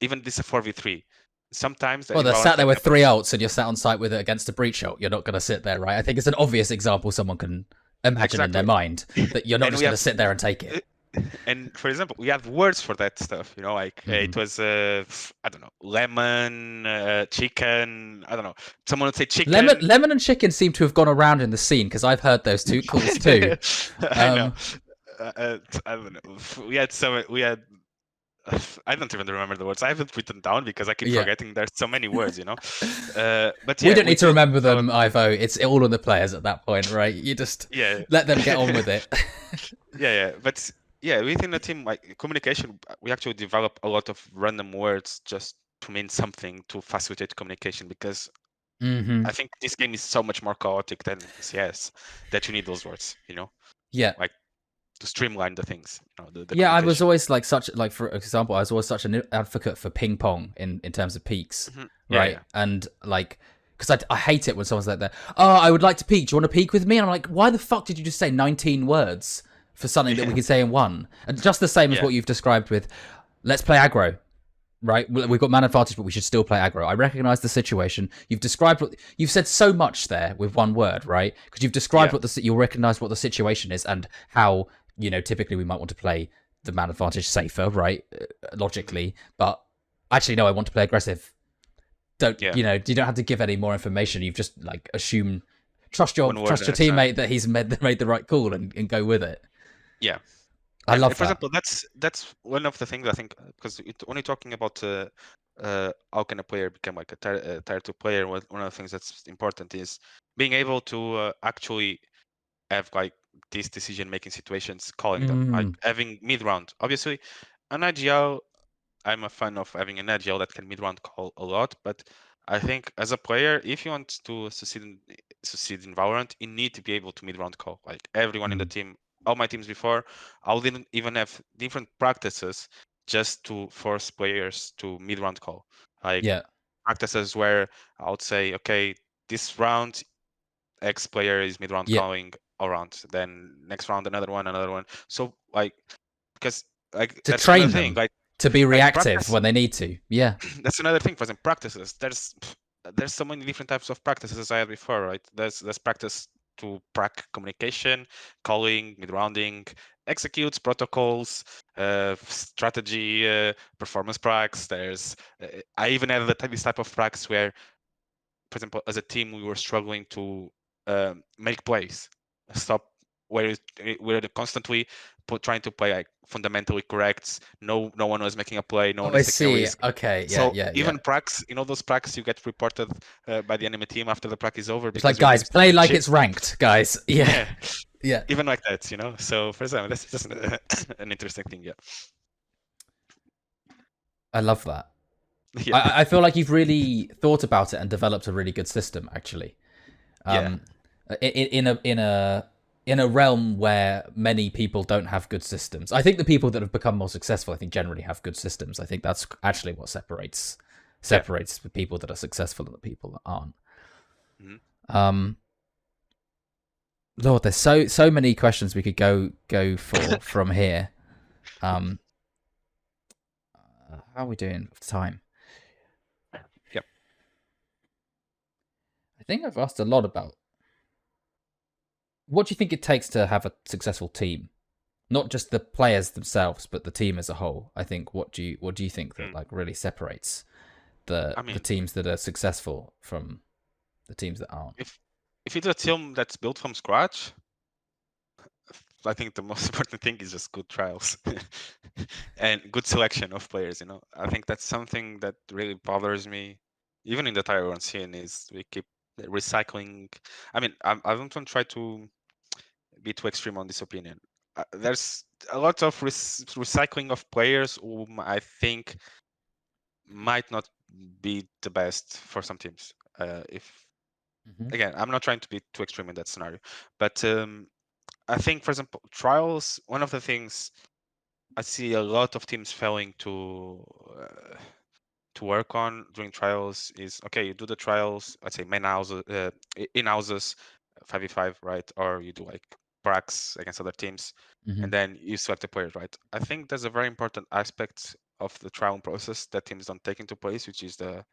Even this is a 4v3. Sometimes Well, in they're Valorant sat there that with three happens. ults and you're sat on site with it against a breach ult. You're not going to sit there, right? I think it's an obvious example someone can imagine in their Exactly. mind that you're not And just we going to have sit there and take it. and for example, we have words for that stuff, like Hmm. it was I don't know, lemon, chicken, I don't know. Someone would say Lemon, chicken. lemon and chicken seem to have gone around in the scene because I've heard those two calls too. I know. Um, I don't know. We had I don't even remember the words. I haven't written down because I keep yeah, forgetting. There's so many words. But we yeah, don't we need to do remember develop. them, Ivo. It's all on the players at that point, right? You just Yeah, let them get on with it. yeah. But yeah, within the team, like communication, we actually develop a lot of random words just to mean something to facilitate communication because Hmm. I think this game is so much more chaotic than CS that you need those words, Yeah. like to streamline the things, the Yeah, I was communication. always like such like for example, I was always such an advocate for ping pong in terms of peaks, Yeah, right? yeah, And like because I hate it when someone's like that. Oh, I would like to peak. Do you want to peak with me? And I'm like, why the fuck did you just say 19 words for something that we yeah, can say in one? And just the same as yeah. what you've described with, let's play aggro. Right, Mhm. we've got man advantage, but we should still play aggro. I recognize the situation. You've described what you've said so much there with one word, right? Because you've described Yeah, what you'll recognize what the situation is and how typically we might want to play the man advantage safer, right? mhm, Logically, but actually, no, I want to play aggressive. Don't yeah. you don't have to give any more information. You've just like assume One word trust at your a time. teammate that he's made the right call and go with it. Yeah. I And love for that. example, that's one of the things I think because only talking about how can a player become like a tier 2 player. One of the things that's important is being able to actually have like these decision making situations, calling them like Mm, having mid round. Obviously, an IGL, I'm a fan of having an IGL that can mid round call a lot, but I think as a player, if you want to succeed in Valorant, you need to be able to mid round call. Like everyone in the mm, team, all my teams before, I didn't even have different practices just to force players to mid round call. Like yeah, practices where I would say, okay, this round X player is mid round yeah. calling all round. Then next round another one. So like because like To that's another train thing. them to be Like reactive practice when they need to. Yeah. that's another thing. For example, practices. There's so many different types of practices as I had before, right? There's practice to prac communication, calling, mid rounding, executes, protocols, strategy, performance pracs. I even had this type of pracs where, for example, as a team, we were struggling to make plays, stop we're constantly trying to play like fundamentally correct. No one was making a play. No Oh, one I is taking a see. risk. Okay. Yeah, So yeah, yeah. even pracs, those pracs you get reported by the enemy team after the prac is over It's like, because your guys, team's play like shit. it's ranked, guys. Yeah, Yeah, yeah. even like that. So for example, that's just an interesting thing. Yeah, I love that. yeah, I feel like you've really thought about it and developed a really good system, actually. yeah. Um, in a in a realm where many people don't have good systems. I think the people that have become more successful, I think, generally have good systems. I think that's actually what separates Yeah. the people that are successful and the people that aren't. Mhm. Lord, there's so many questions we could go for from here. How are we doing with time? Yep. I think I've asked a lot about what do you think it takes to have a successful team, not just the players themselves, but the team as a whole. I think what do you think that Mm. like really separates I the mean, teams that are successful from the teams that aren't? if it's a team that's built from scratch, I think the most important thing is just good trials and good selection of players. I think that's something that really bothers me, even in the Tier 1 scene, is we keep recycling. I mean, I don't want to try to be too extreme on this opinion. There's a lot of recycling of players whom I think might not be the best for some teams. If Mm-hmm. Again, I'm not trying to be too extreme in that scenario, but I think, for example, trials. One of the things I see a lot of teams failing to work on during trials is, okay, you do the trials, let's say main houses, in houses, 5v5, right? Or you do like pracs against other teams, Mm-hmm. and then you select the players, right? I think there's a very important aspect of the trial process that teams don't take into place, which is the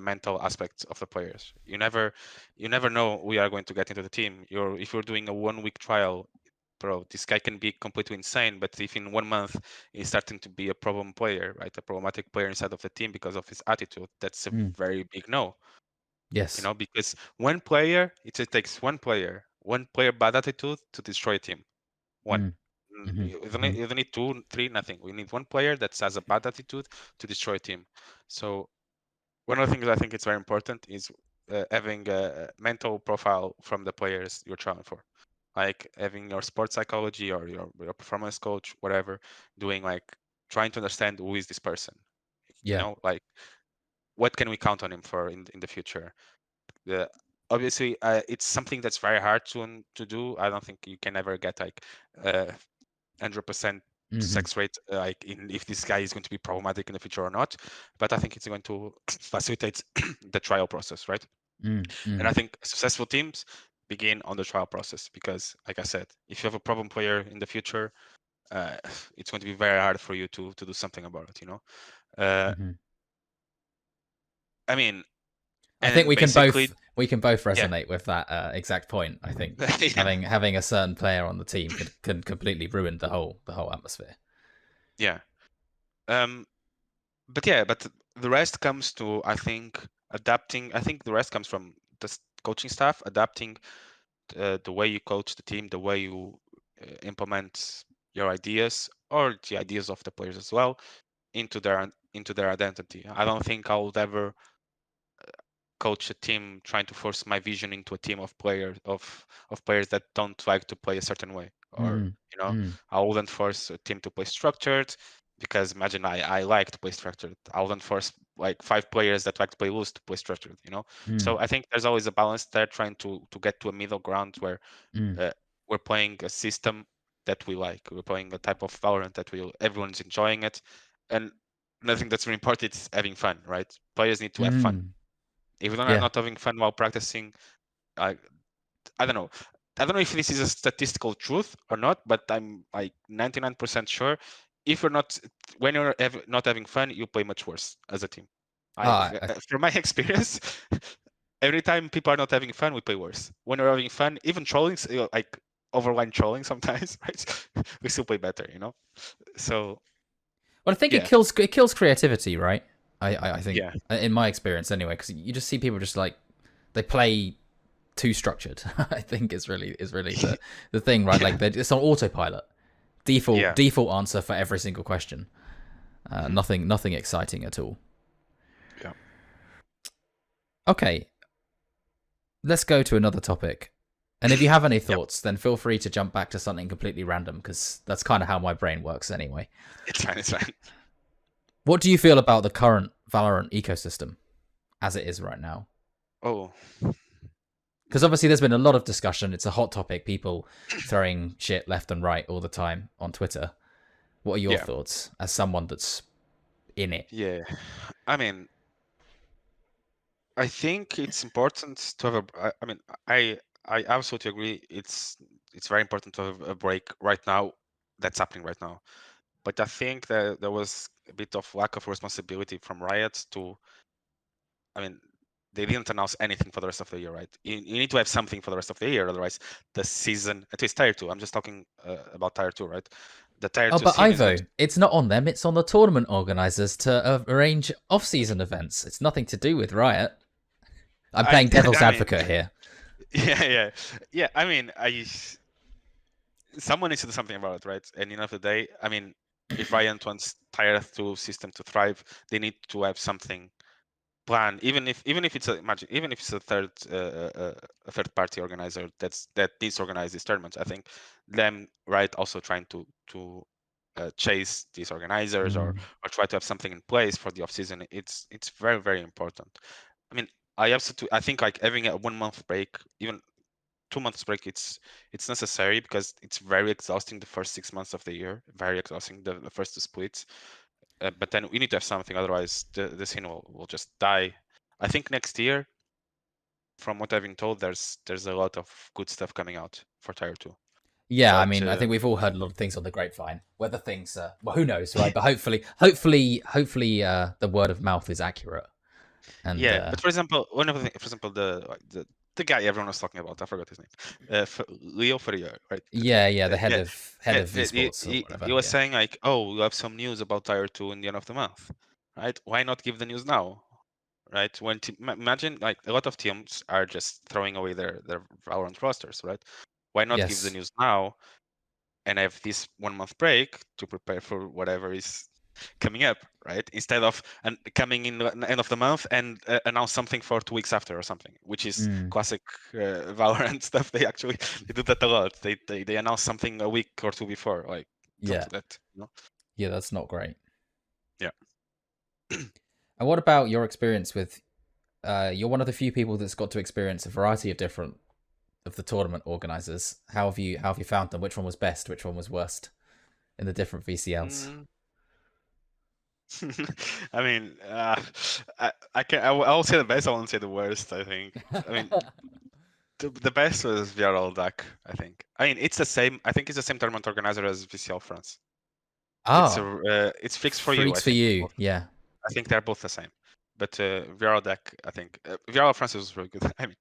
mental aspects of the players. You never know who you are going to get into the team. If you're doing a 1 week trial, bro, this guy can be completely insane, but if in 1 month he's starting to be a problem player, right, a problematic player inside of the team because of his attitude, that's a Mm. very big no. Yes. Because one player, it just takes one player bad attitude to destroy a team. One. Mm. Mm-hmm. You don't need two, three, nothing. We need one player that has a bad attitude to destroy a team. So one of the things I think it's very important is having a mental profile from the players you're trying for, like having your sports psychology or your performance coach, whatever, doing like trying to understand who is this person. Yeah. Like what can we count on him for in the future. The Obviously, it's something that's very hard to do. I don't think you can ever get like 100% Mm-hmm. success rate, like if this guy is going to be problematic in the future or not. But I think it's going to facilitate the trial process, right? And Mm-hmm. I think successful teams begin on the trial process because, like I said, if you have a problem player in the future, uh, it's going to be very hard for you to do something about it. Uh, Mm-hmm. I mean, I think and basically, we can both yeah, resonate with that exact point. I think yeah, having a certain player on the team can completely ruin the whole atmosphere. yeah. But yeah, but the rest comes to, I think, adapting. I think the rest comes from the coaching staff adapting the way you coach the team, the way you implement your ideas or the ideas of the players as well into their identity. I don't think I would ever coach a team trying to force my vision into a team of players that don't like to play a certain way, or Mm-hmm. Mm. I wouldn't force a team to play structured, because imagine I like to play structured. I wouldn't force like 5 players that like to play loose to play structured. Mm. So I think there's always a balance there, trying to get to a middle ground where Mm. uh, we're playing a system that we like. We're playing a type of Valorant that everyone's enjoying it. And another thing that's really important is having fun, right? Players need to have fun. Mm. If they're Yeah. not having fun while practicing, I I don't know. I don't know if this is a statistical truth or not, but I'm like 99% sure. If you're not, when you're not having fun, you play much worse as a team. Ah, From my experience, every time people are not having fun, we play worse. When we're having fun, even trolling, like overline trolling sometimes, right? We still play better. So well, I think yeah, it kills creativity, right? I think yeah, in my experience anyway, because you just see people just like they play too structured. I think is really the thing, right? Like yeah, it's on autopilot, default yeah. default answer for every single question. Mhm. Nothing exciting at all. Yeah. Okay, let's go to another topic. And if you have any Yep. thoughts, then feel free to jump back to something completely random because that's kind of how my brain works anyway. It's fine. It's fine. What do you feel about the current Valorant ecosystem as it is right now? Oh. Because obviously there's been a lot of discussion. It's a hot topic. People throwing shit left and right all the time on Twitter. What are your Yeah, thoughts as someone that's in it? yeah. I mean, I think it's important to have a. I mean, I absolutely agree. It's very important to have a break right now. That's happening right now. But I think that there was a bit of lack of responsibility from Riot to. I mean, they didn't announce anything for the rest of the year, right? You need to have something for the rest of the year, otherwise the season. At least tier two. I'm just talking about tier two, right? The tier Oh, two but scene is going Ivo, it's not on them. It's on the tournament organizers to arrange off-season events. It's nothing to do with Riot. I'm I playing devil's I mean, advocate here. yeah. I mean, I someone needs to do something about it, right? And at the end of the day, I mean, if Riot wants tier two system to thrive, they need to have something plan, even if it's a imagine even if it's a third party organizer that needs to organize these tournaments. I think them, right, also trying to chase these organizers, Mm. or try to have something in place for the off season. It's very, very important. I mean, I think like having a 1 month break, even 2 months break, it's necessary, because it's very exhausting the first 6 months of the year, very exhausting the first two splits. But then we need to have something, otherwise the scene will just die. I think next year, from what I've been told, there's a lot of good stuff coming out for tier two. Yeah, I But mean, I think we've all heard a lot of things on the grapevine. Whether things, well, who knows, right? But hopefully, the word of mouth is accurate. And yeah, but for example, one of the for example, the guy everyone was talking about, I forgot his name, Leo Ferrier, right? yeah, the head Yeah, of yeah, esports or whatever. he was Yeah. saying like, oh, we have some news about tier two in the end of the month, right? Why not give the news now? Right, when imagine like a lot of teams are just throwing away their Valorant rosters, right? Why not give the Yes. news now and have this 1 month break to prepare for whatever is coming up, right? Instead of coming in the end of the month and announce something for 2 weeks after or something, which is Mm. classic Valorant stuff. They do that a lot. They announce something a week or two before, like don't Yeah. do that, you know? Yeah, that's not great. Yeah. And what about your experience with? You're one of the few people that's got to experience a variety of different of the tournament organizers. How have you found them? Which one was best? Which one was worst in the different VCLs? Mm. I mean, I can I'll say the best. I won't say the worst. I think. I mean, the best was VRL Duck. I think. I mean, it's the same. I think it's the same tournament organizer as VCL France. Oh, It's fixed for you. freaks I for think. you. Yeah. I think they're both the same. But VRL Deck, I think VRL France was really good. I mean,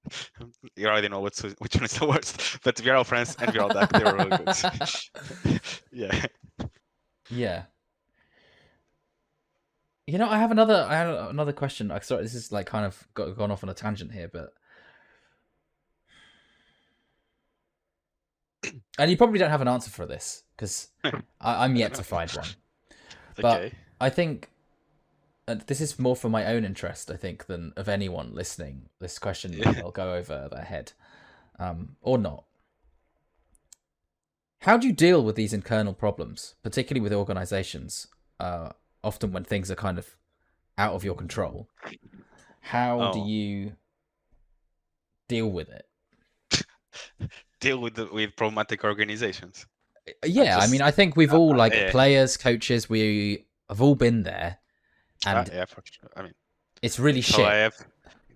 you already know which one is the worst. But VRL France and VRL Deck, they were really good. Yeah. Yeah. I had another question. I sorry, this is like kind of gone off on a tangent here, but and you probably don't have an answer for this because I'm I yet don't to know. find one. But Okay. I think and this is more for my own interest, I think, than of anyone listening. This question Yeah. will go over their head, or not. How do you deal with these internal problems, particularly with organizations? Often when things are kind of out of your control, how do Oh. you deal with it? Deal with problematic organizations. I Yeah, I mean, just I think we've all like yeah, players, coaches, we have all been there, and yeah, for sure. I mean, it's really so I shit. have.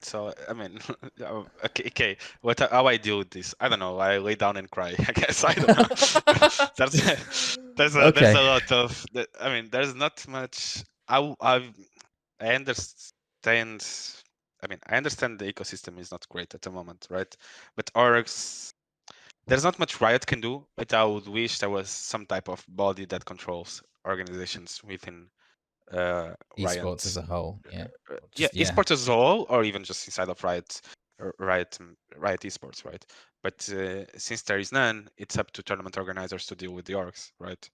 So I mean, okay. How I deal with this? I don't know. I lay down and cry. I guess I don't know. There's Okay. a lot of. I mean, there's not much. I understand. I mean, I understand the ecosystem is not great at the moment, right? But orgs, there's not much Riot can do. But I would wish there was some type of body that controls organizations within Esports Riot. as a whole, yeah. Yeah, Just yeah. esports as a whole, or even just inside of Riot Esports, right? But since there is none, it's up to tournament organizers to deal with the orgs, right?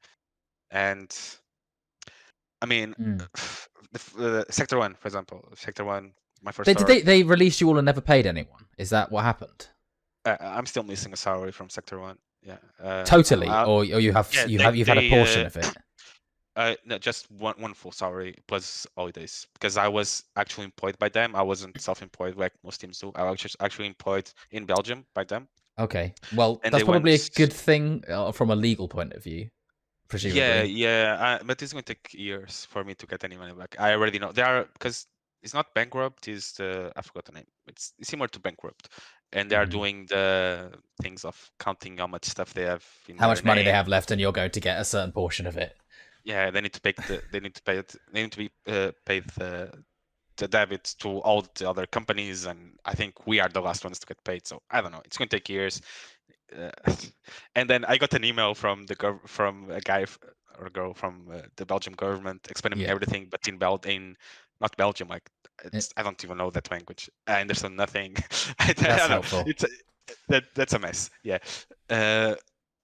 And I mean, Mm. Sector One, for example, Sector One, my They first did org. they released you all and never paid anyone. Is that what happened? I'm still missing a salary from Sector One. Yeah. Totally, or Yeah. you've had a portion of it. No, just one full salary plus holidays because I was actually employed by them. I wasn't self-employed like most teams do. I was just actually employed in Belgium by them, Okay. Well, and that's they probably a went. good thing from a legal point of view, Yeah, presumably. yeah, but it's going to take years for me to get any money back. I already know they are because it's not bankrupt. Is the I forgot the name. It's similar to bankrupt, and they are Mhm. doing the things of counting how much stuff they have in How their much money they name. have left, and you're going to get a certain portion of it. Yeah, they need to pay they need to pay it. They need to be paid the debit to all the other companies, and I think we are the last ones to get paid. So I don't know. It's going to take years. Uh, and then I got an email from from a guy or a girl from the Belgian government explaining me Yeah. everything, but in not Belgium. Like It, I don't even know that language. I understand nothing. I that's don't know. helpful. That's a mess. Yeah. Uh,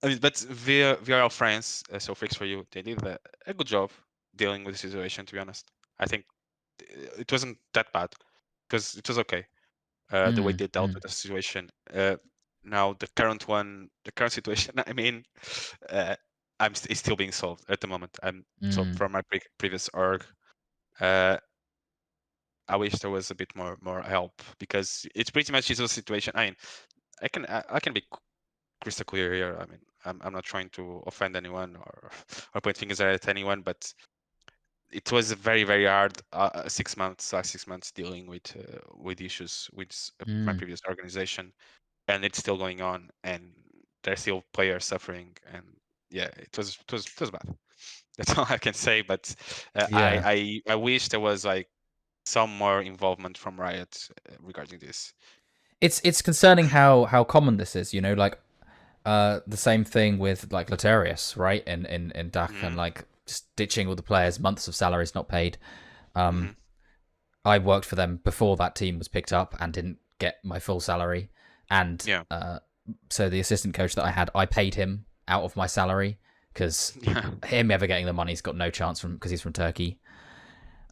I mean, but we are all friends. So fix for you. They did a good job dealing with the situation. To be honest, I think it wasn't that bad because it was okay the way Mm, they dealt mm, with the situation. Now the current situation, I mean, uh, it's still being solved at the moment. So mm. from my previous org, uh, I wish there was a bit more help because it's pretty much this situation. I mean, I can be crystal clear here. I mean, I'm not trying to offend anyone or point fingers at anyone, but it was a very hard 6 months, last 6 months dealing with issues with my Mm. previous organization, and it's still going on, and there's still players suffering, and yeah, it was bad. That's all I can say. But Yeah. I wish there was like some more involvement from Riot regarding this. It's concerning how common this is, like the same thing with like Latarius, right? In DAC and Hmm. like just ditching all the players, months of salaries not paid. Um Hmm. I worked for them before that team was picked up and didn't get my full salary. And Yeah. so the assistant coach that I had, I paid him out of my salary because Yeah. him ever getting the money's got no chance from because he's from Turkey.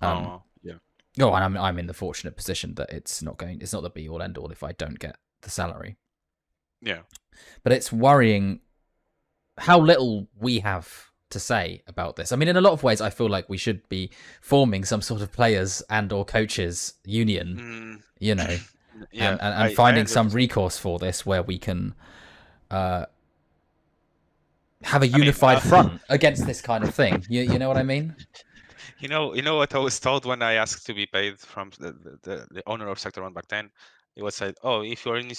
Um, Oh, yeah. oh, and I'm in the fortunate position that it's not the be all end all if I don't get the salary. Yeah. But it's worrying how little we have to say about this. I mean, in a lot of ways, I feel like we should be forming some sort of players and or coaches union, Mm. you know, Yeah. and I finding some 100%. recourse for this where we can have a I mean, unified front against this kind of thing. You know what I mean? you know what I was told when I asked to be paid from the owner of Sector One back then. It was said, "Oh, if you're in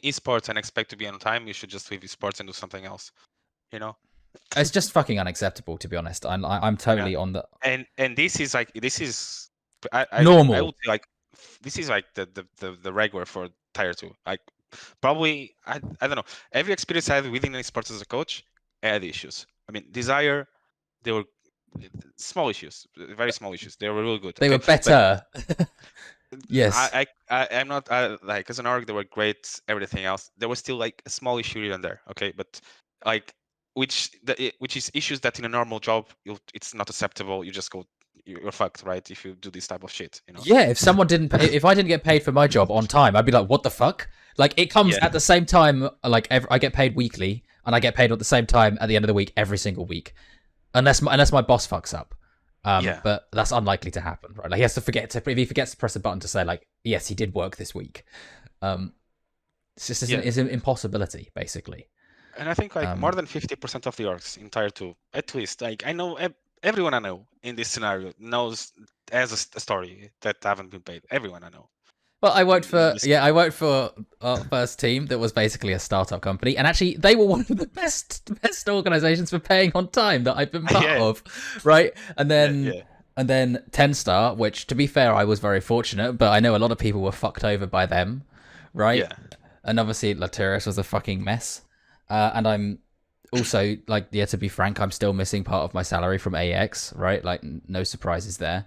esports and expect to be on time, you should just leave esports and do something else." You know? It's just fucking unacceptable, to be honest. I'm Yeah. totally on the And this is I normal. would say like this is like the regular for tier two. Like probably I don't know. Every experience I had within esports as a coach, I had issues. I mean, Desire, they were small issues, very small issues. They were really good. They were Okay, but better. Yes. I'm not like as an org, they were great. Everything else, there was still like a small issue here and there. Okay, but like which is issues that in a normal job it's not acceptable. You just go you're fucked, right? If you do this type of shit, you know. Yeah, if I didn't get paid for my job on time, I'd be like, what the fuck? Like, it comes Yeah, at the same time, like, I get paid weekly, and I get paid at the same time at the end of the week every single week. Unless my boss fucks up. yeah, But that's unlikely to happen, right? Like, he has to forget to, if he forgets to press a button to say, like, yes, he did work this week. Um, yeah. it's an impossibility, basically. And I think like more Um, than 50% of the orgs in tier two, at least, like I know everyone I know in this scenario knows as a story that haven't been paid. Everyone I know Well, in this. I worked for our first team that was basically a startup company, and actually they were one of the best organizations for paying on time that I've been part Yeah, of, right? yeah, And then 10 Star, which to be fair, I was very fortunate, but I know a lot of people were fucked over by them, right? yeah, And obviously Laturius was a fucking mess, and I'm also like, yeah, to be frank, I'm still missing part of my salary from AX, right? Like, no surprises there.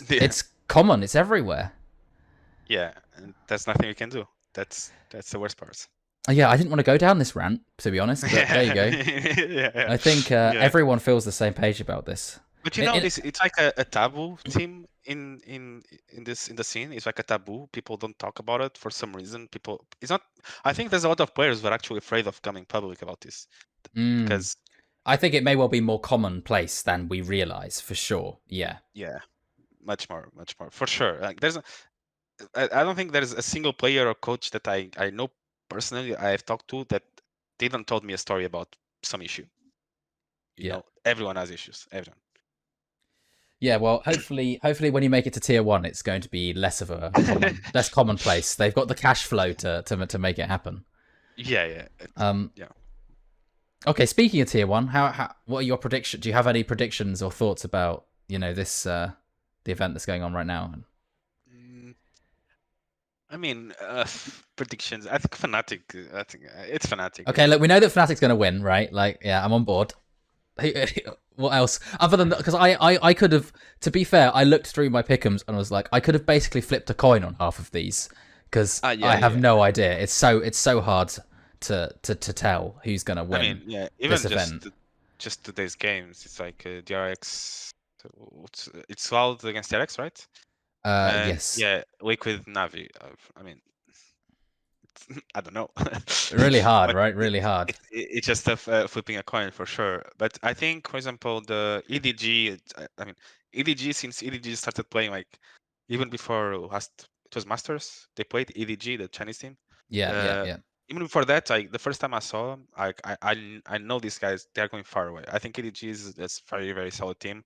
yeah, It's common, it's everywhere. yeah. And there's nothing you can do. That's the worst part. Yeah, I didn't want to go down this rant, to be honest, but there you Yeah, go. yeah, I think yeah. everyone feels the same page about this. But In, this it's like a taboo team in the scene. It's like a taboo. People don't talk about it for some reason. It's not. I think there's a lot of players who are actually afraid of coming public about this mm, because I think it may well be more commonplace than we realize, for sure. Yeah. Yeah, much more, for sure. Like I don't think there's a single player or coach that I know personally I have talked to that didn't told me a story about some issue. Yeah. Everyone has issues. Everyone. Yeah, well, hopefully, when you make it to tier 1, it's going to be less of a less commonplace. They've got the cash flow to make it happen. Yeah. Yeah. Okay, speaking of tier 1, what are your predictions? Do you have any predictions or thoughts about this the event that's going on right now? Mm, I mean, predictions. I think Fnatic. I think it's Fnatic. Okay, look, we know that Fnatic's going to win, right? Like, yeah, I'm on board. What else? Other than that, because I could have, to be fair, I looked through my pick'ems and was like, I could have basically flipped a coin on half of these because I have Yeah. no idea. It's so hard to tell who's going to I win mean, yeah. this Even event. just today's games, it's like DRX. It's Loud against DRX, right? And Yes, yeah, Liquid Navi. I mean, I don't know. really hard, But right? Really hard. it's just flipping a coin for sure. But I think, for example, the EDG. I mean, EDG, since EDG started playing like even before last it was Masters, they played EDG, the Chinese team. Yeah, yeah, Uh, yeah. Even before that, like the first time I saw them, I know these guys. They're going far away. I think EDG is a very solid team,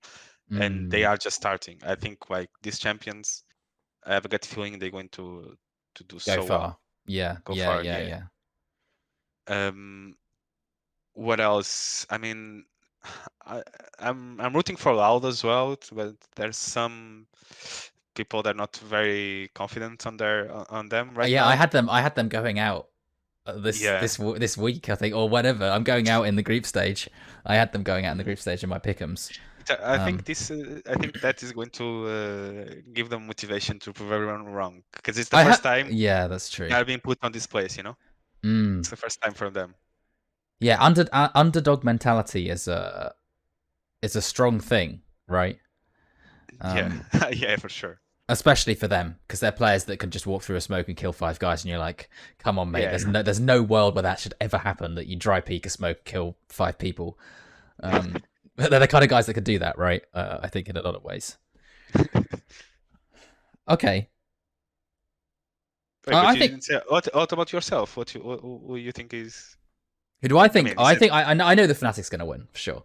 and they Mm, are just starting. I think like these champions, I have a gut feeling they're going to do go so well, far. Yeah, go yeah, far. yeah, Yeah. yeah. What else? I mean, I, I'm rooting for Loud as well, but there's some people that are not very confident on them right Yeah, now. I had them going out Yeah, this week, I think, or whatever. I'm going out in the group stage. I had them going out in the group stage in my pick'ems. I think Um, this. I think that is going to give them motivation to prove everyone wrong because it's the I first had time yeah, that's true. they're being put on this place. Mm. It's the first time for them. Yeah, underdog mentality is a strong thing, right? Yeah, Um, yeah, for sure. Especially for them because they're players that can just walk through a smoke and kill 5 guys, and you're like, come on, mate. Yeah. There's no world where that should ever happen. That you dry peek a smoke, kill 5 people. But they're the kind of guys that could do that, right? I think in a lot of ways. Okay, Wait, but I you think. didn't say what about yourself? What you think is? Who do I I think? mean, is I it? think I know the Fnatic's going to win for sure.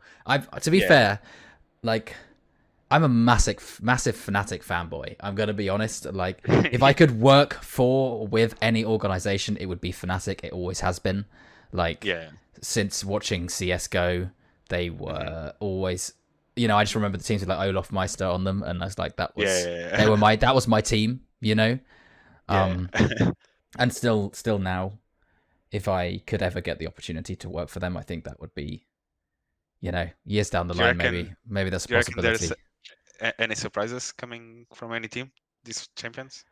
To be Yeah. fair, like I'm a massive Fnatic fanboy. I'm gonna be honest. Like, if I could work for with any organization, it would be Fnatic. It always has been. Like, Yeah. since watching CS:GO, they Hmm. were always. I just remember the teams with like Olaf Meister on them, and I was like, Yeah. that was my team. Yeah. Um, and still now, if I could ever get the opportunity to work for them, I think that would be, years down the Do you line, reckon? maybe there's a Do you reckon there's possibility. any surprises coming from any team? These champions?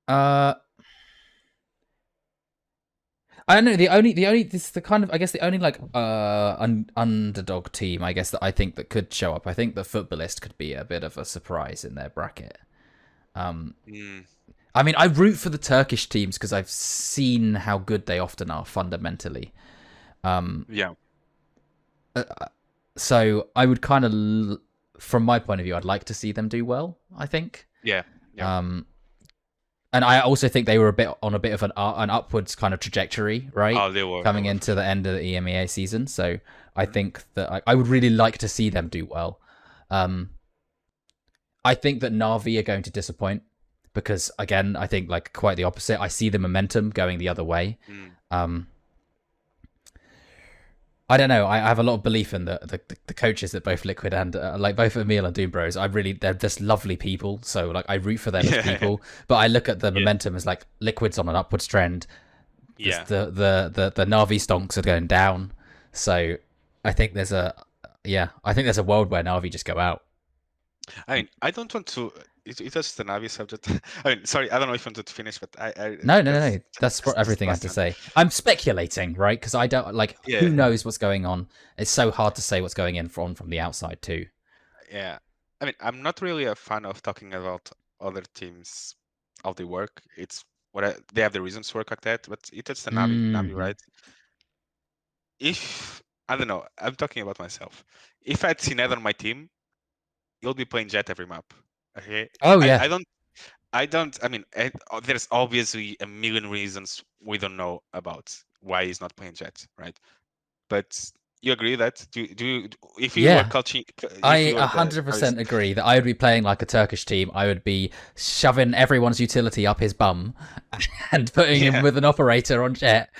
Uh, I don't know. The only this is the kind of I guess the only like underdog team I guess that I think that could show up. I think the Footballist could be a bit of a surprise in their bracket. Um, Mm, I mean, I root for the Turkish teams because I've seen how good they often are fundamentally. yeah. So I would kind of, from my point of view, I'd like to see them do well. I think. Yeah. Yeah. Um, and I also think they were a bit of an upwards kind of trajectory, right? Oh, they were. They Coming were for into sure. the end of the EMEA season. So I think that I would really like to see them do well. Um, I think that Navi are going to disappoint because, again, I think like quite the opposite. I see the momentum going the other way. Mm, Um, I don't know. I have a lot of belief in the coaches at both Liquid and like both Emil and Doom Bros. They're just lovely people. So like I root for them as yeah. people, but I look at the Yeah. momentum as like Liquid's on an upwards trend. Yeah. The Navi stonks are going down. So I think I think there's a world where Navi just go out. I mean, I don't want to. It's the Navi subject. I mean, sorry, I don't know if you wanted to finish, but I No. That's just everything I have last to one. say. I'm speculating, right? Because I don't like. Who Yeah. knows what's going on? It's so hard to say what's going in from the outside too. Yeah. I mean, I'm not really a fan of talking about other teams, how they work. It's they have the reasons to work like that, but it's the Navi, Hmm. right? If I don't know. I'm talking about myself. If I had seen Ed on my team, he'll be playing Jet every map. Okay. Oh I, yeah, I don't. I don't. I mean, there's obviously a million reasons we don't know about why he's not playing Jet, right? But you agree that if you were yeah. coaching, if I you were the 100% agree that I would be playing like a Turkish team. I would be shoving everyone's utility up his bum and putting him yeah. with an operator on jet,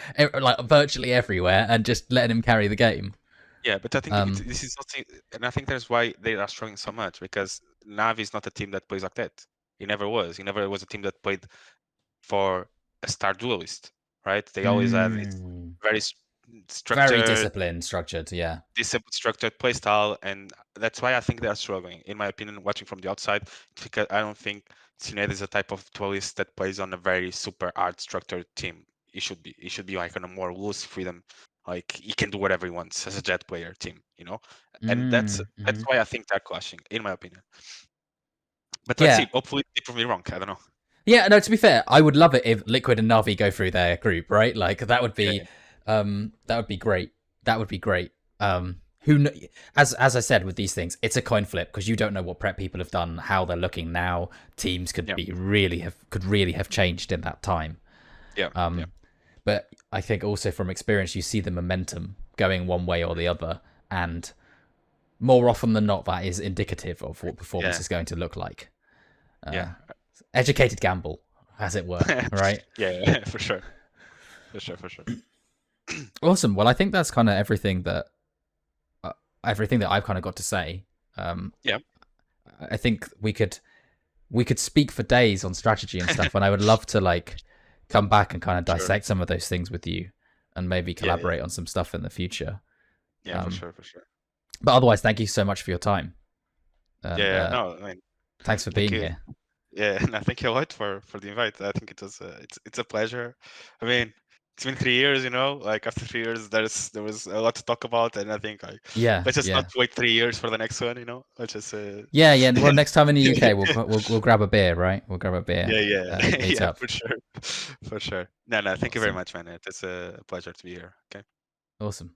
like virtually everywhere, and just letting him carry the game. Yeah, but I think Um, this is something, and I think that's why they are struggling so much because Navi is not a team that plays like that. He never was. He never was a team that played for a star duelist, right? They always have it's mm, very very structured, disciplined, structured. Yeah. disciplined, structured play style, and that's why I think they are struggling. In my opinion, watching from the outside, because I don't think Sinead is a type of duelist that plays on a very super hard structured team. He should be like on a more loose freedom. Like he can do whatever he wants as a jet player team, you know, and that's Mm-hmm. why I think they're clashing, in my opinion. But let's Yeah. see. Hopefully, they prove me wrong. I don't know. Yeah, no, to be fair, I would love it if Liquid and Navi go through their group, right? Like Yeah, that would be great. That would be great. Who kn- as I said with these things, it's a coin flip because you don't know what prep people have done, how they're looking now. Teams yeah, could really have changed in that time. yeah, yeah, But I think also from experience, you see the momentum going one way or the other, and more often than not, that is indicative of what performance yeah, is going to look like. yeah. Educated gamble, as it were, right? Yeah, for sure, for sure, for sure. Awesome. Well, I think that's kind of everything that I've kind of got to say. Yeah, I think we could speak for days on strategy and stuff, and I would love to like come back and kind of sure. dissect some of those things with you, and maybe Yeah, yeah, collaborate on some stuff in the future. yeah, for Um, sure, for sure. but otherwise, thank you so much for your time, and Yeah, yeah. No, I mean, thanks for thank being you. here. Yeah, and I thank you a lot for the invite. I think it was it's a pleasure. I mean, it's been 3 years, you know. Like after 3 years, there was a lot to talk about, and I think like Yeah, let's just not yeah, wait 3 years for the next one, you know. Let's just yeah, yeah. Well, next time in the UK, we'll grab a beer, right? We'll grab a beer, yeah, yeah, meet yeah, up. for sure, for sure. No, no, thank you very Awesome, much, man. It's a pleasure to be here. Okay. awesome.